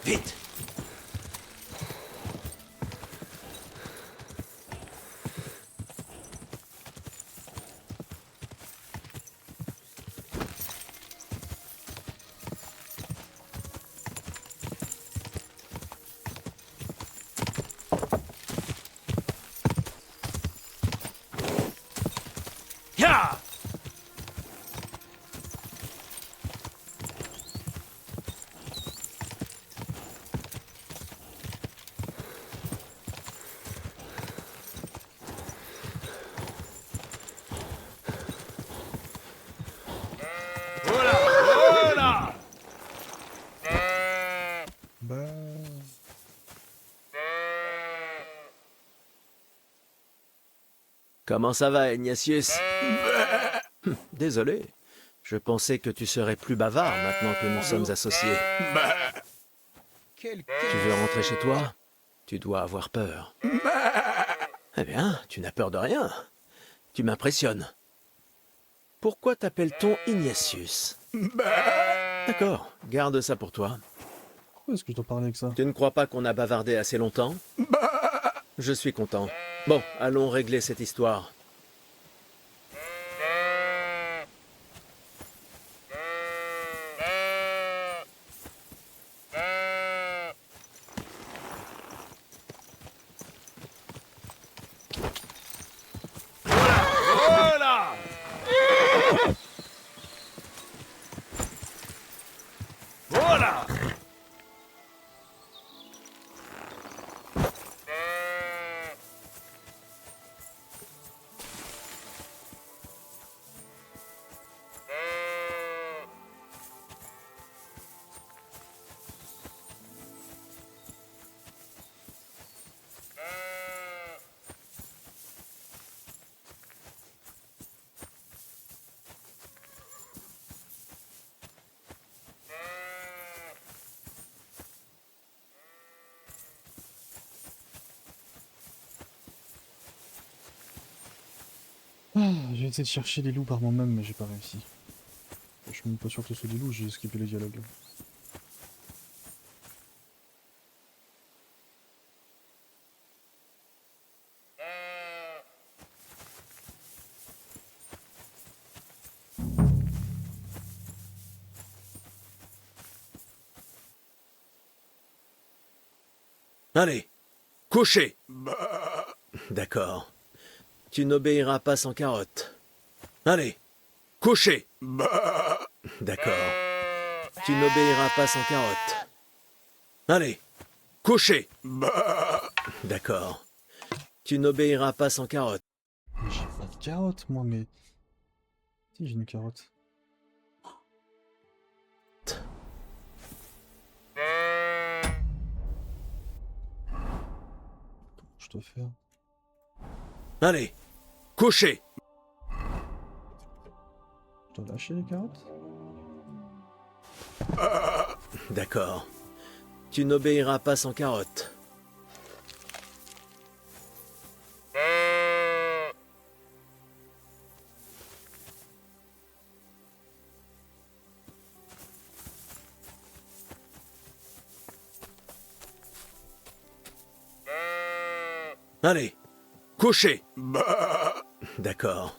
Vite! Ya! Voilà! Voilà! Bah... Comment ça va, Ignatius? Désolé. Je pensais que tu serais plus bavard maintenant que nous sommes associés. Quel... Tu veux rentrer chez toi? Tu dois avoir peur. Eh bien, tu n'as peur de rien. Tu m'impressionnes. Pourquoi t'appelle-t-on Ignatius? D'accord, garde ça pour toi. Pourquoi est-ce que je dois parler avec ça? Tu ne crois pas qu'on a bavardé assez longtemps? Je suis content. Bon, allons régler cette histoire. Voilà! Voilà! Ah, j'ai essayé de chercher les loups par moi-même, mais j'ai pas réussi. Je suis même pas sûr que ce soit des loups, j'ai skippé les dialogues. Allez, couchez. D'accord. Tu n'obéiras pas sans carotte. Allez, couchez. D'accord. Tu n'obéiras pas sans carotte. Allez, couchez. D'accord. Tu n'obéiras pas sans carotte. Mais j'ai pas de carotte, moi, mais... Si, j'ai une carotte. Comment je dois faire? Allez, couchez. Je dois lâcher les carottes? D'accord. Tu n'obéiras pas sans carotte. Allez, couchez. D'accord.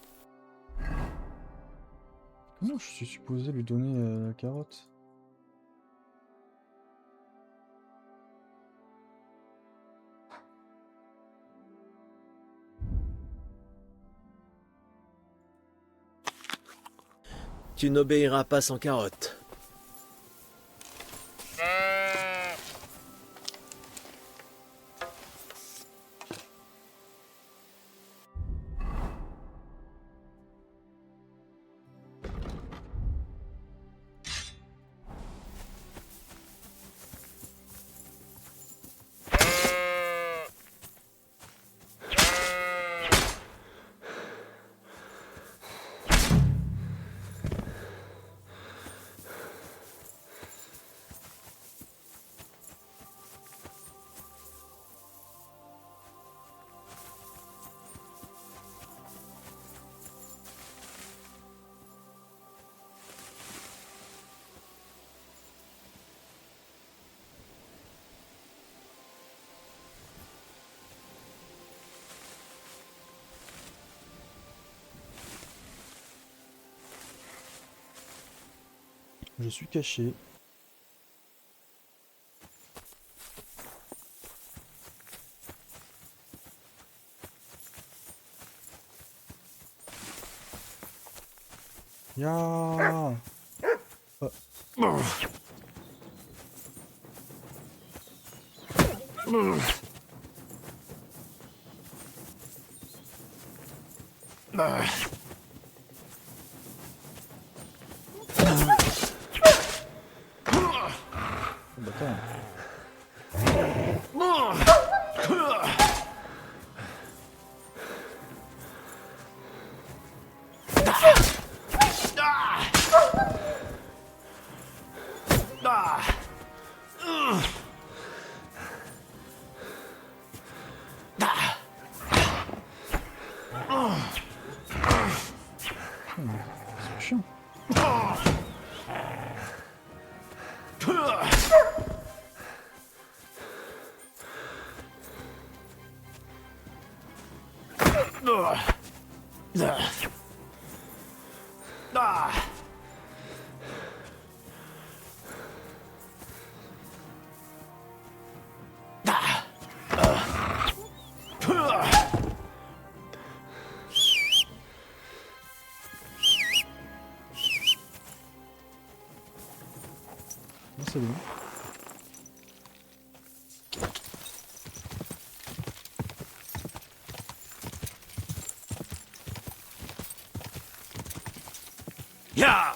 Comment je suis supposé lui donner la carotte? Tu n'obéiras pas sans carotte. Je suis caché. Ya. C'est chiant. C'est bon. Ya!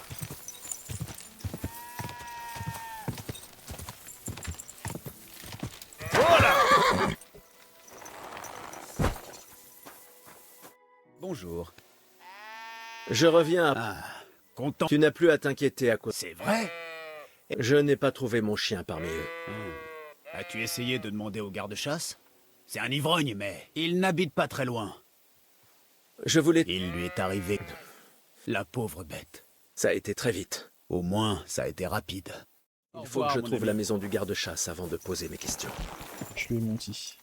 Bonjour. Je reviens. Content. Tu n'as plus à t'inquiéter à cause. C'est vrai? Je n'ai pas trouvé mon chien parmi eux. As-tu essayé de demander au garde-chasse? C'est un ivrogne, mais il n'habite pas très loin. Je voulais... Il lui est arrivé. La pauvre bête. Ça a été très vite. Au moins, ça a été rapide. Il faut que je trouve la maison du garde-chasse avant de poser mes questions. Je lui ai menti.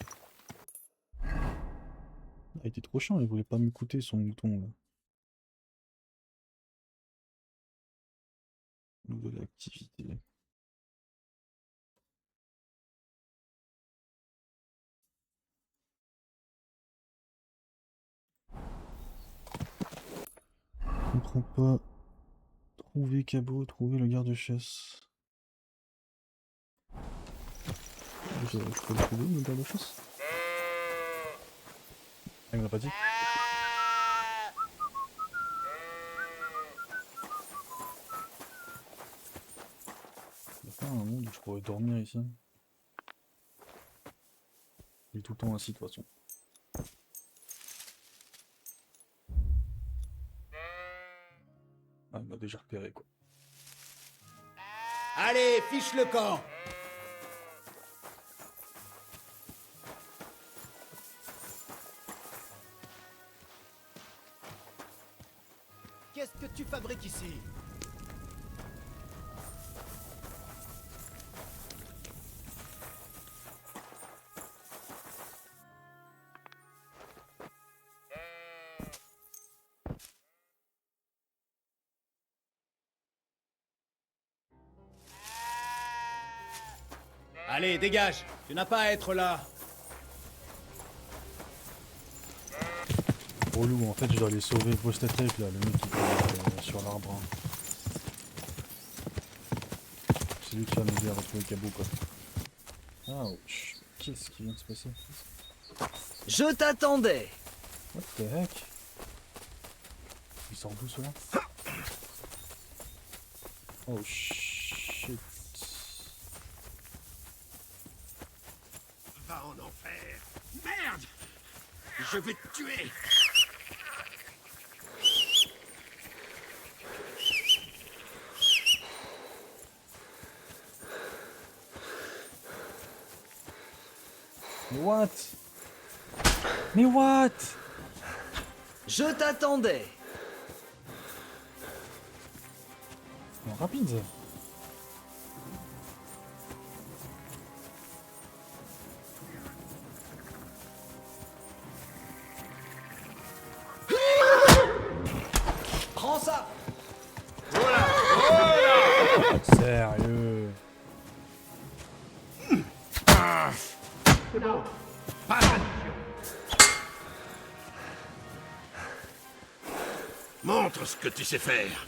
Il était trop chiant, il voulait pas m'écouter son mouton là. Nouvelle activité. Je comprends pas. Trouver Cabot, trouver le garde-chasse. Je peux le trouver le garde-chasse? Ah, il me l'a pas dit. Il y a pas un monde où je pourrais dormir ici. Il est tout le temps assis de toute façon. Ah, il m'a déjà repéré quoi. Allez, fiche le camp! Qu'est-ce que tu fabriques ici? Allez, dégage! Tu n'as pas à être là! Relou, en fait je dois aller sauver Post-Attack là, le mec qui est sur l'arbre. Hein. lui qui va m'aider à retrouver Cabo, quoi. Ouch. Qu'est-ce qui vient de se passer? Je t'attendais. What the heck? Il sort d'où, cela? Oh shit. Va en enfer. Merde! Je vais te tuer. Mais what? Mais what? Je t'attendais. Non, rapide. Prends ça. Sérieux? Montre ce que tu sais faire.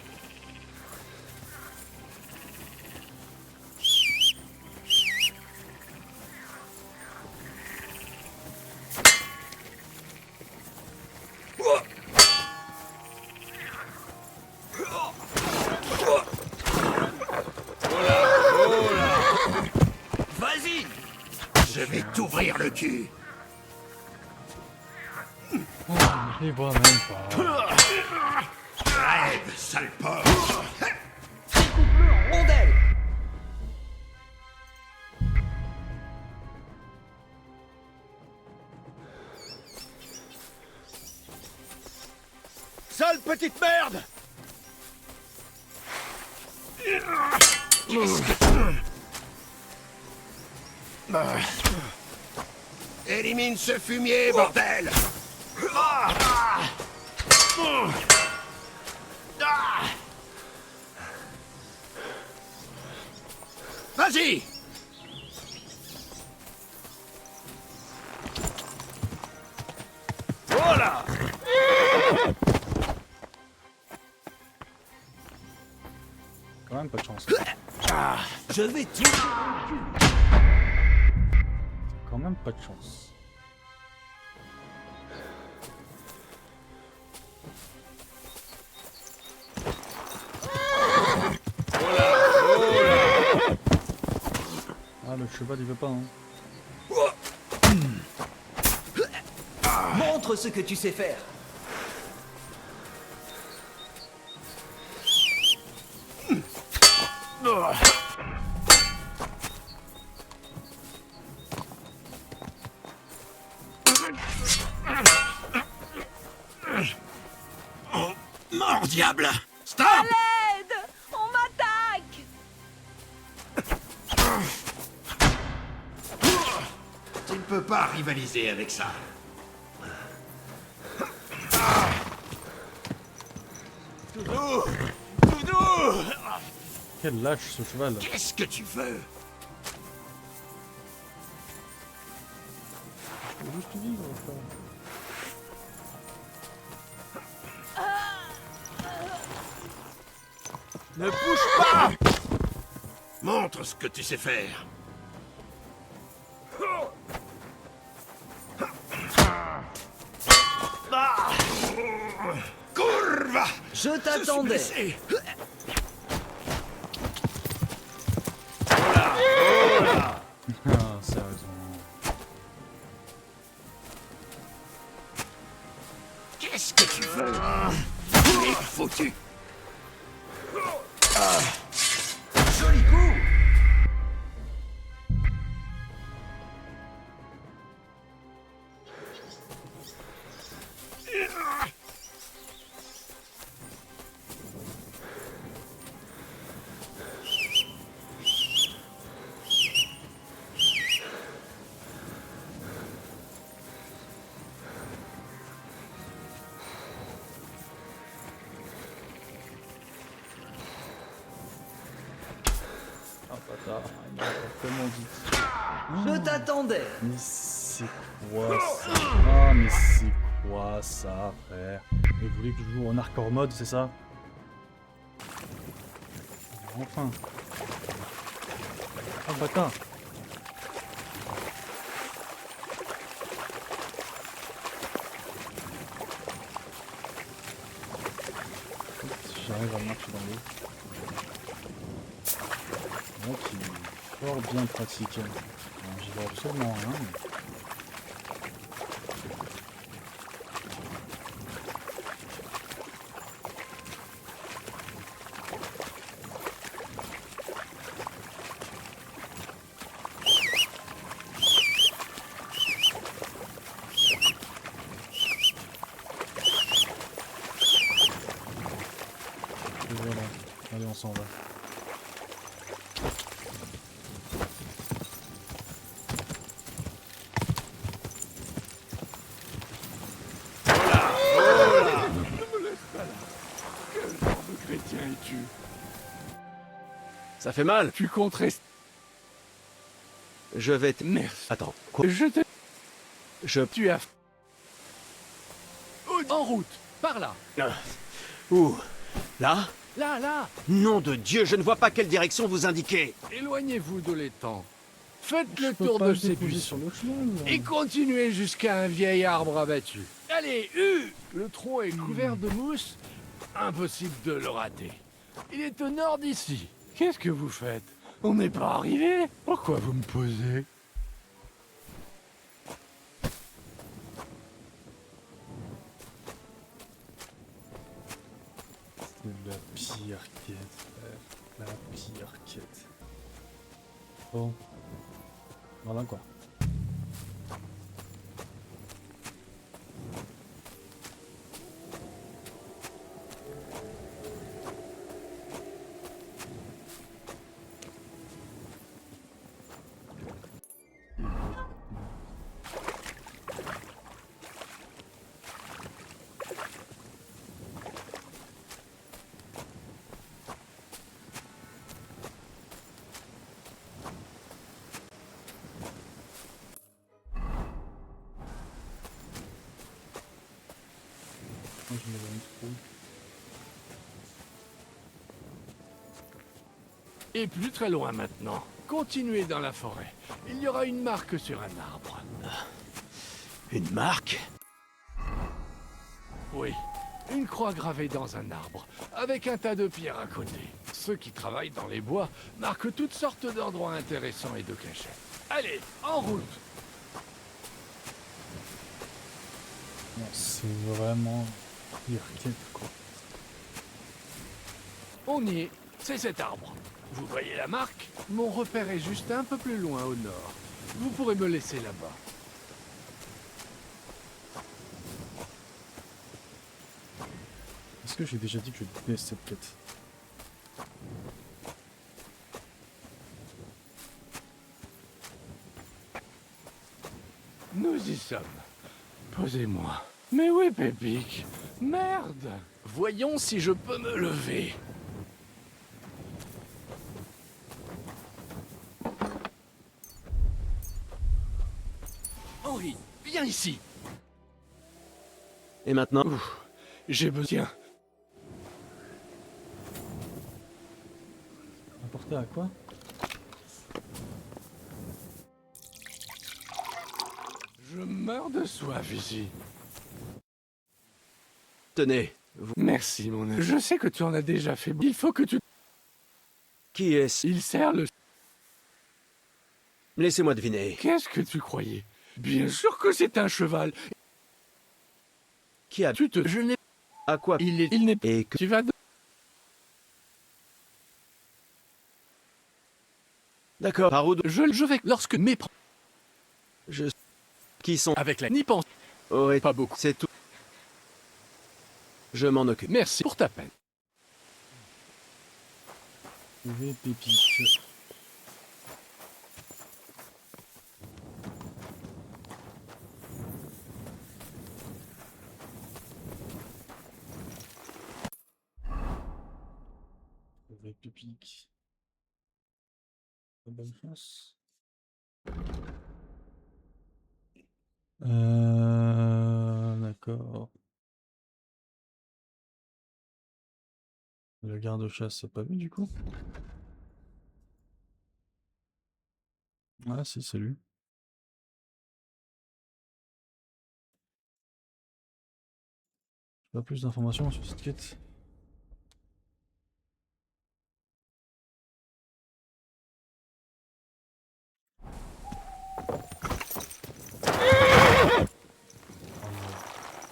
Vas-y! Je vais t'ouvrir le cul. Il voit même pas. Rêve, sale porc. Découpe-le en rondelles. Sale petite merde! Élimine ce fumier, bordel! Vas-y! Voilà! Quand même pas de chance. Je vais tout. Quand même pas de chance. Ah, le cheval il veut pas, hein. Montre ce que tu sais faire. Mort, diable! Stop! L'aide! On m'attaque! Tu ne peux pas rivaliser avec ça. Doudou! Doudou! Quel lâche ce cheval. Qu'est-ce que tu veux? Je veux juste vivre, frère. Ne bouge pas! Montre ce que tu sais faire. Courva! Je t'attendais. Je suis blessé. Ah, sérieusement. Qu'est-ce que tu veux? Tu es foutu. Joli coup. Ah, bâtard. Il m'a tellement dit. Je t'attendais. Mais c'est quoi ça? Ah, mais c'est quoi ça, frère? Et vous voulez que je joue en hardcore mode, c'est ça? Enfin. Oh bâtard. Si j'arrive à marcher dans l'eau. Là qui est fort bien pratiqué. J'y vois absolument rien. Mais... Et voilà, allez on s'en va. Chrétien es-tu? Ça fait mal. Tu comptes rester... Je vais te... Merci. Attends, quoi? Je te... Je... Tu as... En route, par là. Où? Là? Là, là. Nom de Dieu, je ne vois pas quelle direction vous indiquez. Éloignez-vous de l'étang. Faites le Je peux tour pas de le ces déposer buissons. sur le chemin. là. Et continuez jusqu'à un vieil arbre abattu. Allez, le tronc est couvert de mousse. Impossible de le rater. Il est au nord d'ici. Qu'est-ce que vous faites? On n'est pas arrivé? Pourquoi vous me posez? C'est la pire quête, frère. La pire quête. Bon. Voilà quoi. Moi, je me donne trop. Et plus très loin maintenant. Continuez dans la forêt. Il y aura une marque sur un arbre. Une marque? Oui, une croix gravée dans un arbre, avec un tas de pierres à côté. Ceux qui travaillent dans les bois marquent toutes sortes d'endroits intéressants et de cachets. Allez, en route! Non, c'est vraiment pire quête quoi. On y est, c'est cet arbre. Vous voyez la marque? Mon repère est juste un peu plus loin au nord. Vous pourrez me laisser là-bas. Est-ce que j'ai déjà dit que je déteste cette quête? Nous y sommes. Posez-moi. Mais où est Pépique? Merde! Voyons si je peux me lever. Henri, viens ici. Et maintenant? J'ai besoin. Apporter à quoi? Je meurs de soif ici. Tenez. Merci, mon ami. Je sais que tu en as déjà fait. Il faut que tu... Qui est-ce? Il sert le... Laissez-moi deviner. Qu'est-ce que tu croyais? Bien sûr que c'est un cheval. Qui a... Tu te... Je n'ai... À quoi? Il n'est... Et que... Tu vas... D'accord. Par où? Je vais... Lorsque mes... Je... Qui sont... Avec la... N'y pense Aurait... pas beaucoup. C'est tout. Je m'en occupe. Merci pour ta peine. Trouver Pépique. Trouver Pépique. Bonne chance. D'accord. Le garde-chasse, c'est pas vu du coup? Ah si, c'est lui. Pas plus d'informations sur cette quête.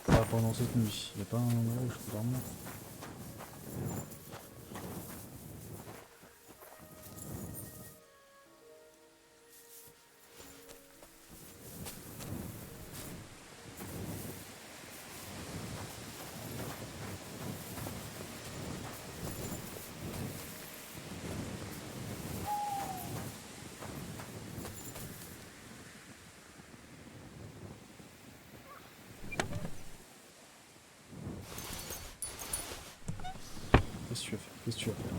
Pas pendant cette nuit. Y a pas un endroit où je peux dormir? Qu'est-ce que tu as fait? Qu'est-ce que tu as fait, hein?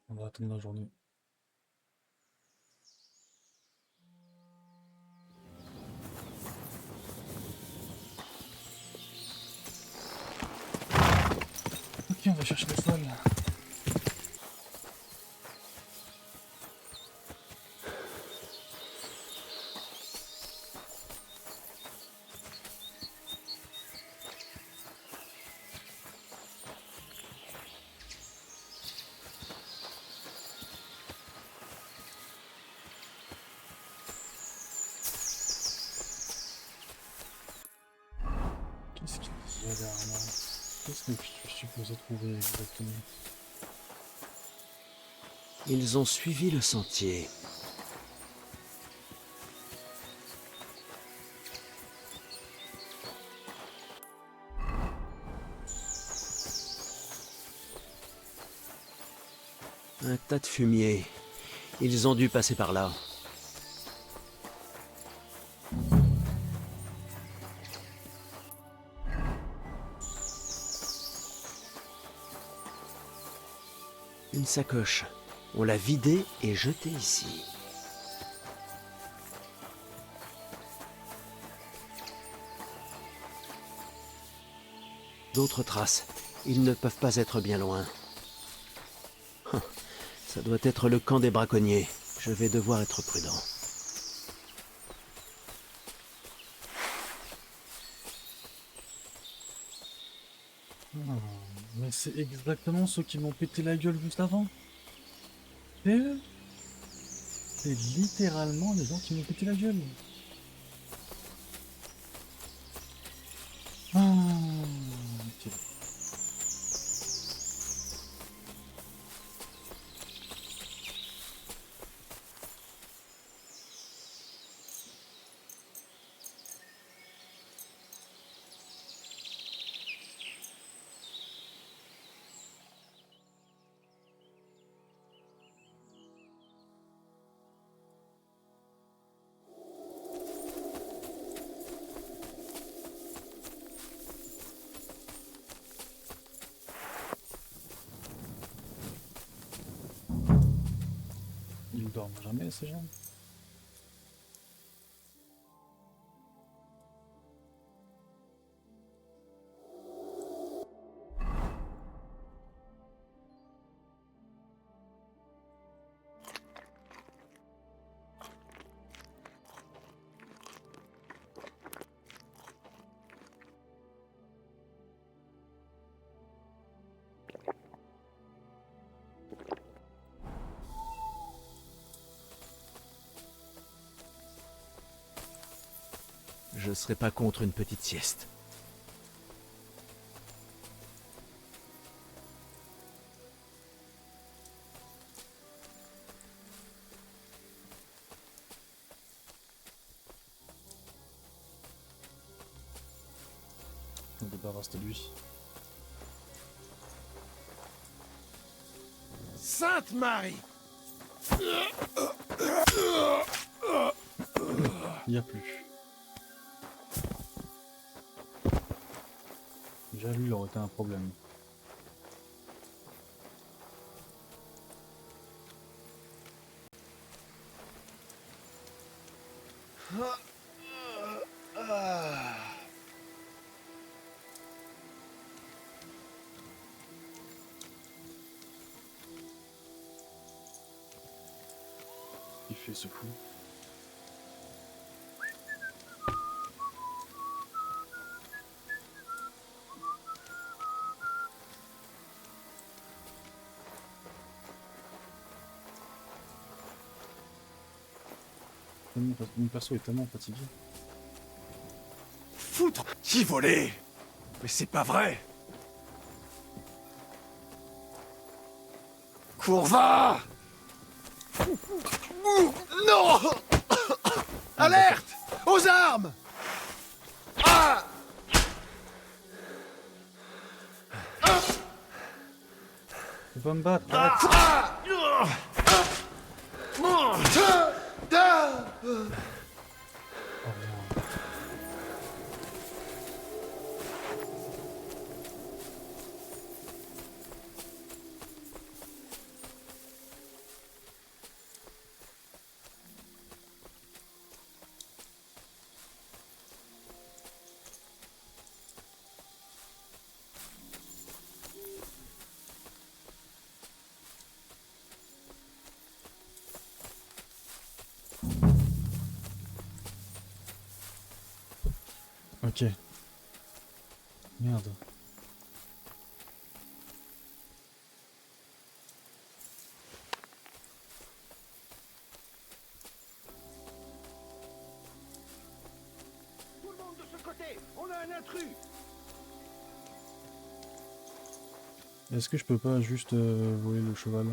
On va attendre la journée. Ok, on va chercher le sol. Qu'est-ce qu'il y a derrière moi? Qu'est-ce que je suis supposé trouver exactement? Ils ont suivi le sentier. Un tas de fumier. Ils ont dû passer par là. Une sacoche. On l'a vidée et jetée ici. D'autres traces. Ils ne peuvent pas être bien loin. Ça doit être le camp des braconniers. Je vais devoir être prudent. Mais c'est exactement ceux qui m'ont pété la gueule juste avant. C'est eux. C'est littéralement les gens qui m'ont pété la gueule. Ah, ok. Ils dorment jamais, ces gens. Je serais pas contre une petite sieste. On débarrasse de lui. Sainte Marie! Il n'y a plus. Déjà lui, il aurait été un problème. Il fait ce fou. Mon perso est tellement fatigué. Foutre! Qui volait? Mais c'est pas vrai! Courva! Non! Alerte! Aux armes! Ah! Il va me battre. Ok. Merde. Tout le monde de ce côté! On a un intrus! Est-ce que je peux pas juste voler le cheval?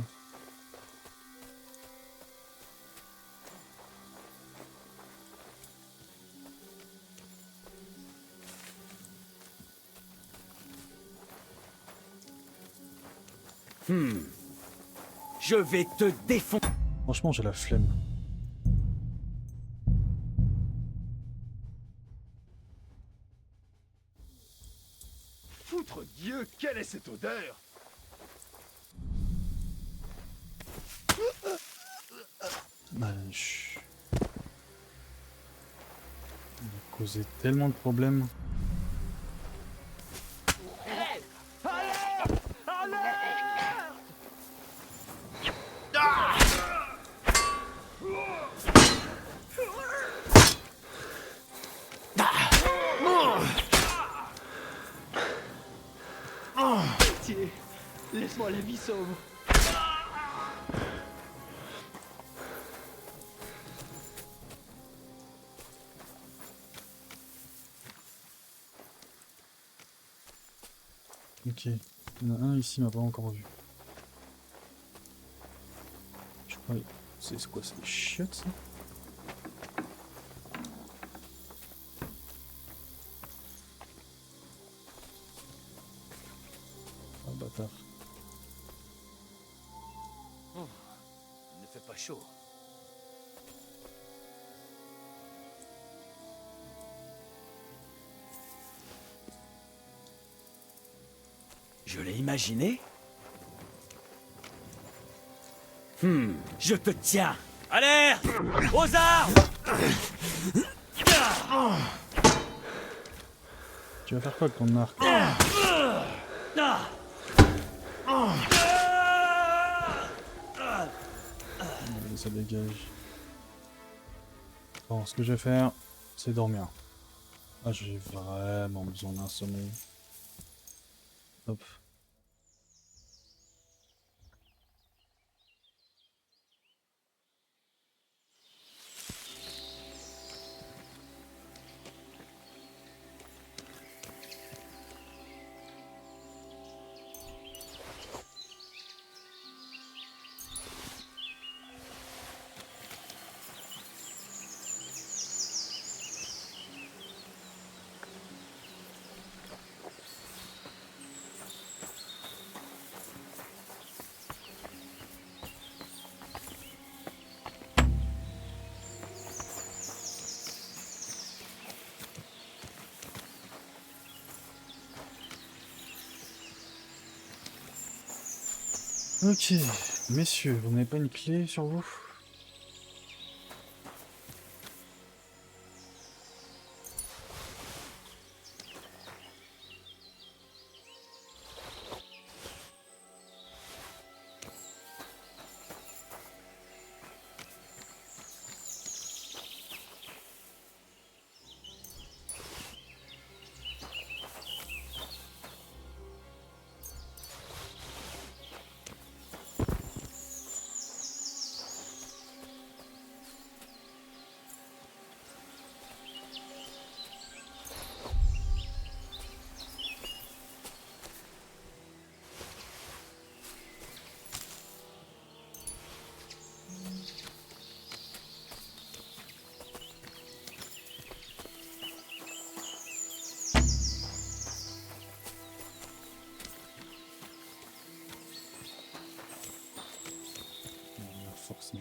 Je vais te défoncer. Franchement, j'ai la flemme. Foutre Dieu, quelle est cette odeur? Bah, chut. Il a causé tellement de problèmes. Pitié, laisse-moi la vie sauve. Ok. Il y en a un ici, il m'a pas encore vu. Je crois. C'est quoi, c'est des chiottes ça? Ah bâtard. Il ne fait pas chaud. Je l'ai imaginé. Je te tiens. Alerte! Aux armes! Tu vas faire quoi avec ton arc? Allez, ça dégage. Bon, ce que je vais faire, c'est dormir. Ah, j'ai vraiment besoin d'un sommeil. Hop. Ok, messieurs, vous n'avez pas une clé sur vous?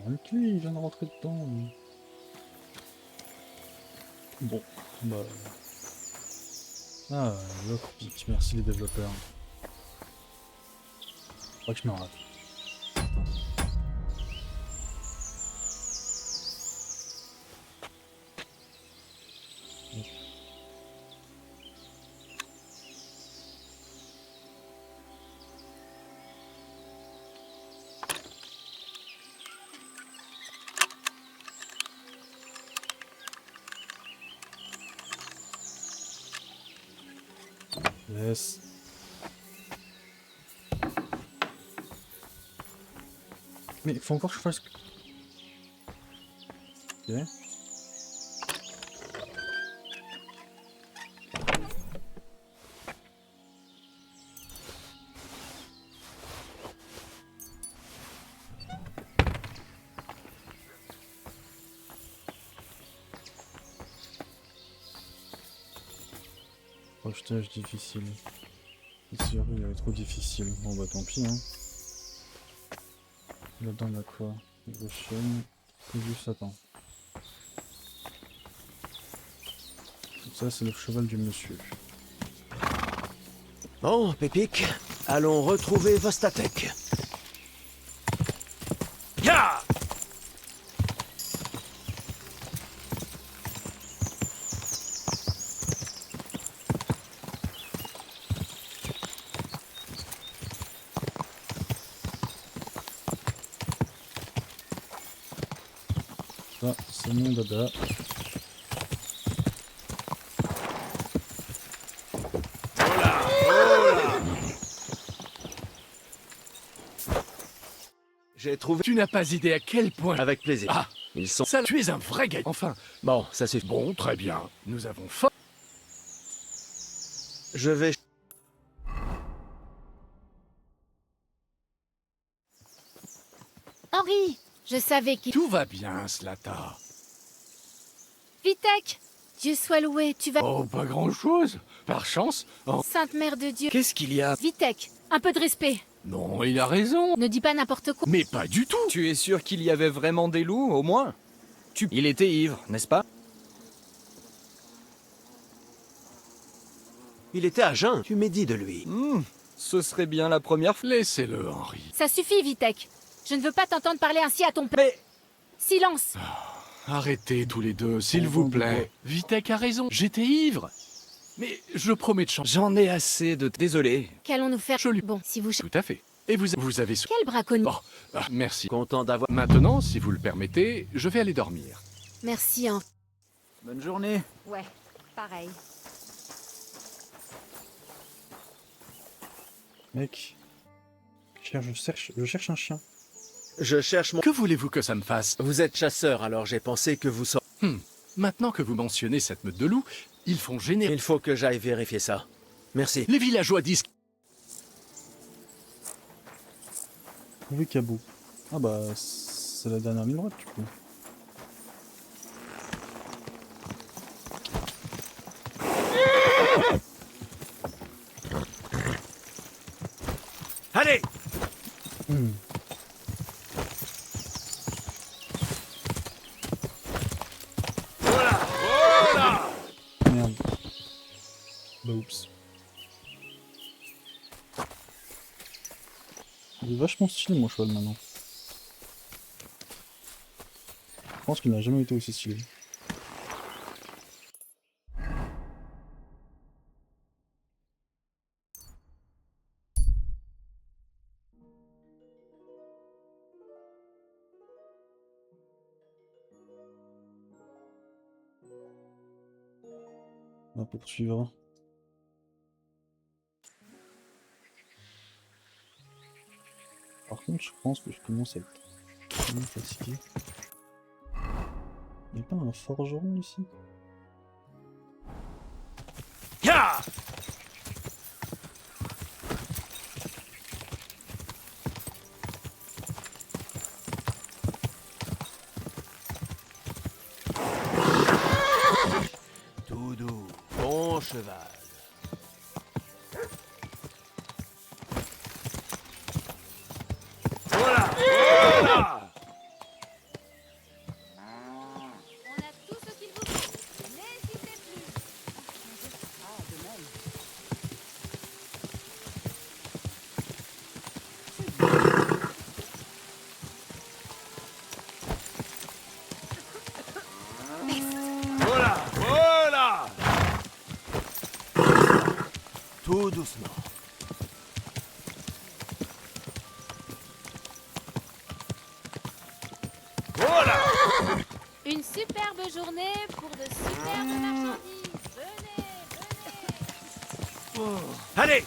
une clé, il vient de rentrer dedans. Bon, bah... Ah, lockpick, merci les développeurs. Je crois que je me rate. Yes. Mais il faut encore que je fasse... Ok. Projetage difficile. C'est sûr, il est trop difficile. Bon bah tant pis hein. Là-dedans il y a quoi? Grosse chaîne. Et juste attends. Ça c'est le cheval du monsieur. Bon, Pépik, allons retrouver Vostatek. Ya! Ça c'est mon dada. J'ai trouvé... Tu n'as pas idée à quel point... Avec plaisir. Ah, Ils sont... ça, tu es un vrai gars. Enfin, Bon, ça suffit. bon, très bien. Nous avons fort... Je vais... Henri, je savais qu'il... Tout va bien, Slata. Vitek, Dieu soit loué, tu vas... Oh, pas grand-chose. Par chance. Oh, Sainte Mère de Dieu. Qu'est-ce qu'il y a? Vitek, un peu de respect. non, il a raison. Ne dis pas n'importe quoi. Mais pas du tout. Tu es sûr qu'il y avait vraiment des loups, au moins? Il était ivre, n'est-ce pas? Il était à jeun. Tu m'es dit de lui. Ce serait bien la première fois. Laissez-le, Henri. Ça suffit, Vitek. Je ne veux pas t'entendre parler ainsi à ton père. Mais... Silence. Arrêtez tous les deux, s'il vous plaît. Vitek a raison, j'étais ivre. Mais je promets de changer. J'en ai assez de... Désolé. Qu'allons-nous faire? Je lui- Bon, si vous... Tout à fait. Et vous avez... Quel braconnier. Oh, ah, merci. Content d'avoir... Maintenant, si vous le permettez, je vais aller dormir. Merci, Henri. Bonne journée. Ouais, pareil. Mec. Je cherche un chien. Je cherche mon... Que voulez-vous que ça me fasse? Vous êtes chasseur, alors j'ai pensé que vous... Maintenant que vous mentionnez cette meute de loups, ils font gêner. Il faut que j'aille vérifier ça. Merci. Les villageois disent... Oui, Cabot. Ah bah, c'est la dernière ligne droite du coup. Allez! Merde. Bah oups. Il est vachement stylé mon cheval maintenant. Je pense qu'il n'a jamais été aussi stylé. On va poursuivre. Par contre, je pense que je commence à être vraiment fatigué. Il n'y a pas un forgeron ici? Ya! Tout doux, bon cheval. Voilà! Voilà! Tout doucement. Voilà. Une superbe journée pour de superbes marchandises. Venez, venez. Allez.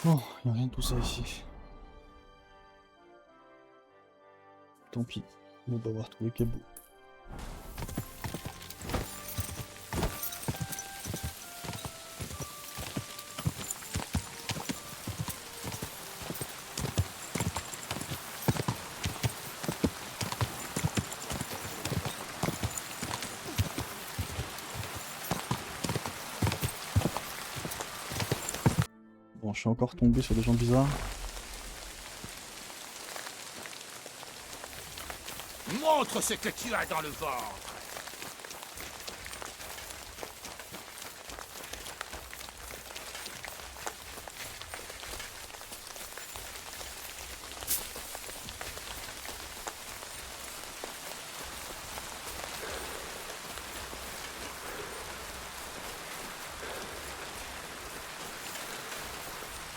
Oh, il n'y a rien de tout ça ici. Tant pis, on va avoir trouvé Cabo. Bon, je suis encore tombé sur des gens bizarres. Montre ce que tu as dans le ventre.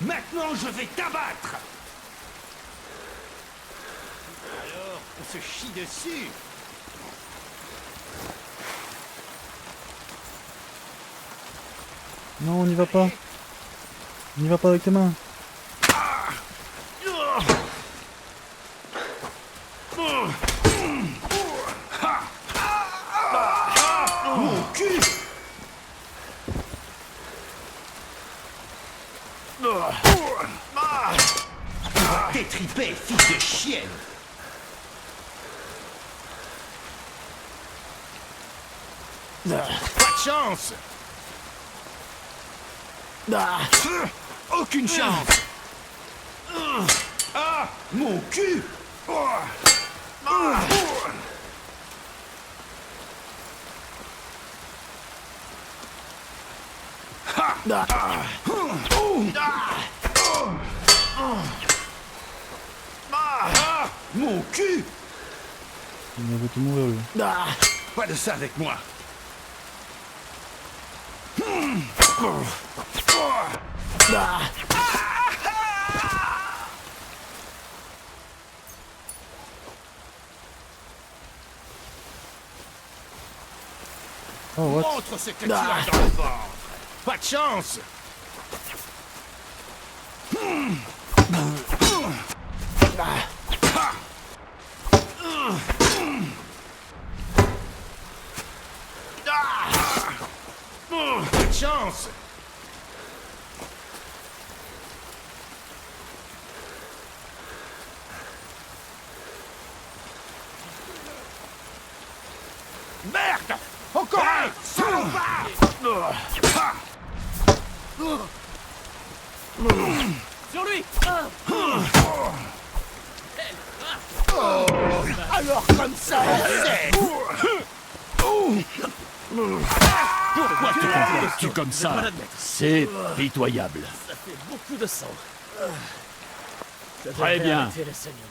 Maintenant, je vais t'abattre. Alors, on se chie dessus. Non, on n'y va pas. On n'y va pas avec tes mains. Mon cul. Détripé, fils de chienne. Pas de chance. Aucune chance. Ah, mon cul. Mon cul. Il va tout mourir lui. Pas de ça avec moi. Oh, what? Montre ce que tu as dans le ventre. Pas de chance. Pas de chance. Merde! Encore un! Salopard! Sur lui. Alors comme ça, c'est... Pourquoi tu comportes-tu comme ça? C'est pitoyable. Ça fait beaucoup de sang. Très bien. Arrêter le saignement.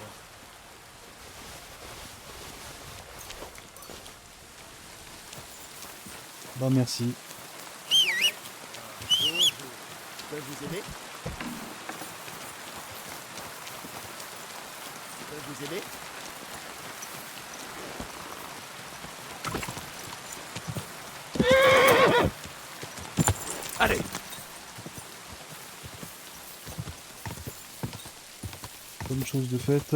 Bah merci. Je peux vous aider? Je peux vous aider? Allez. Bonne chose de faite.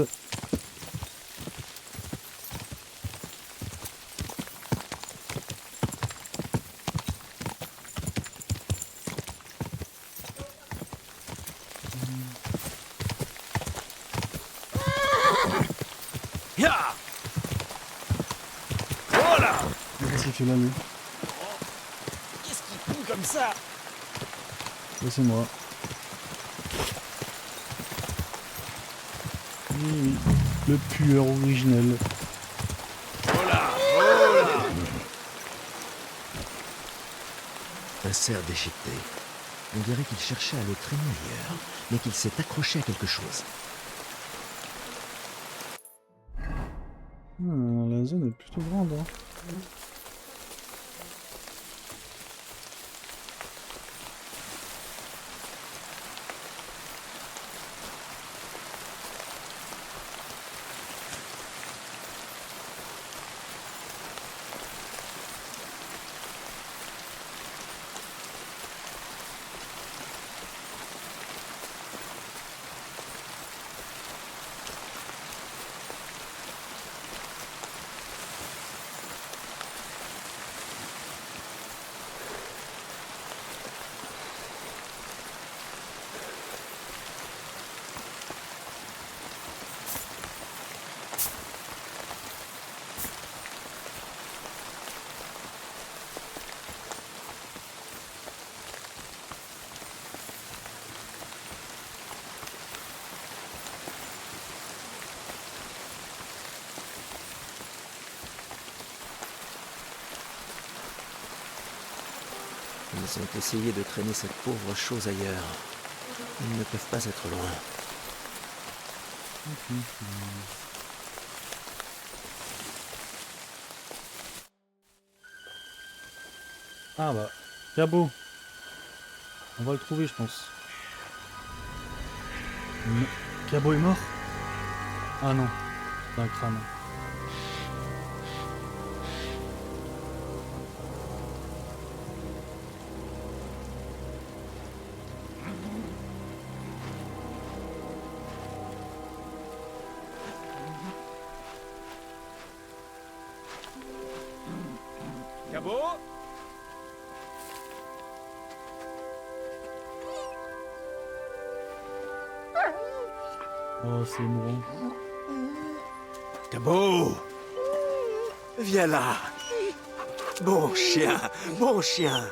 Ya. Voilà. Qu'est-ce qu'il fait là lui? Qu'est-ce qui pue comme ça? Ça c'est moi. Oui, oui. Le pueur originel. Un cerf déchiqueté. On dirait qu'il cherchait à le traîner ailleurs, mais qu'il s'est accroché à quelque chose. La zone est plutôt grande. Hein. Ils ont essayé de traîner cette pauvre chose ailleurs. Ils ne peuvent pas être loin. Ah bah, Cabot. On va le trouver, je pense. Non. Cabot est mort? Ah non, c'est un crâne. Cabot? Oh, c'est émouvant. Cabot! Viens là! Bon chien! Bon chien!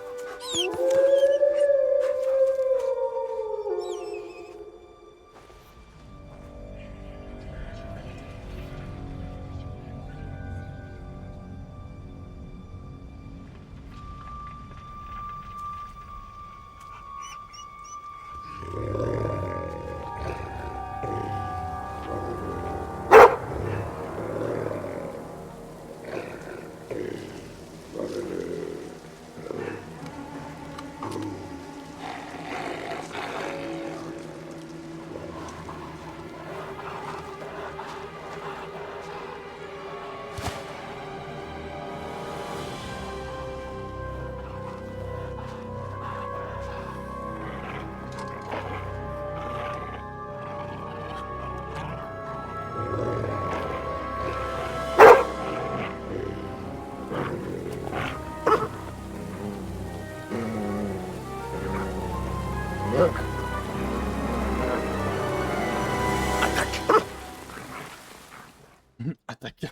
Attaque.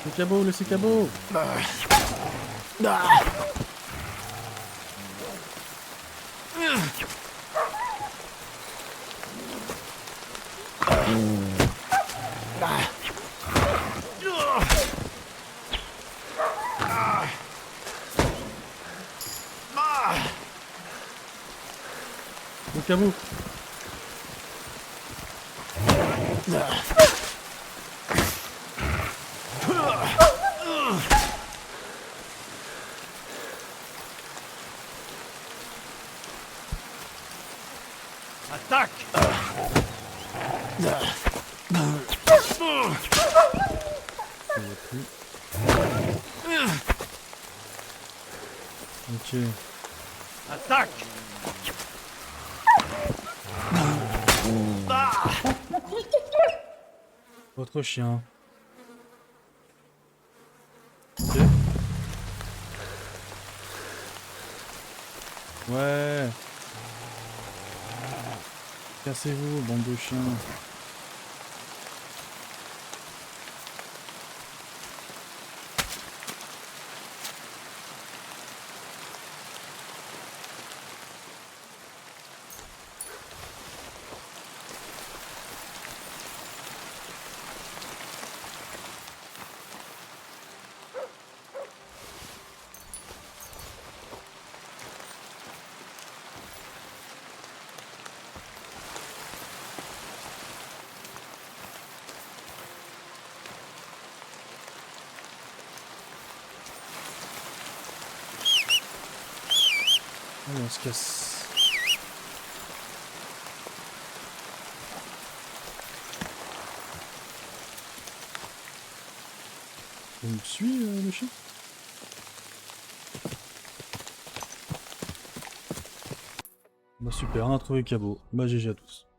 Le cabot, laissez cabot. Le cabot. Attaque! Ok. Attaque! Votre chien. Ok. Ouais. Cassez-vous, bande de chiens. Allez, on se casse. Il me suit, le chien? Bah super, on a trouvé Cabo. Bah GG à tous.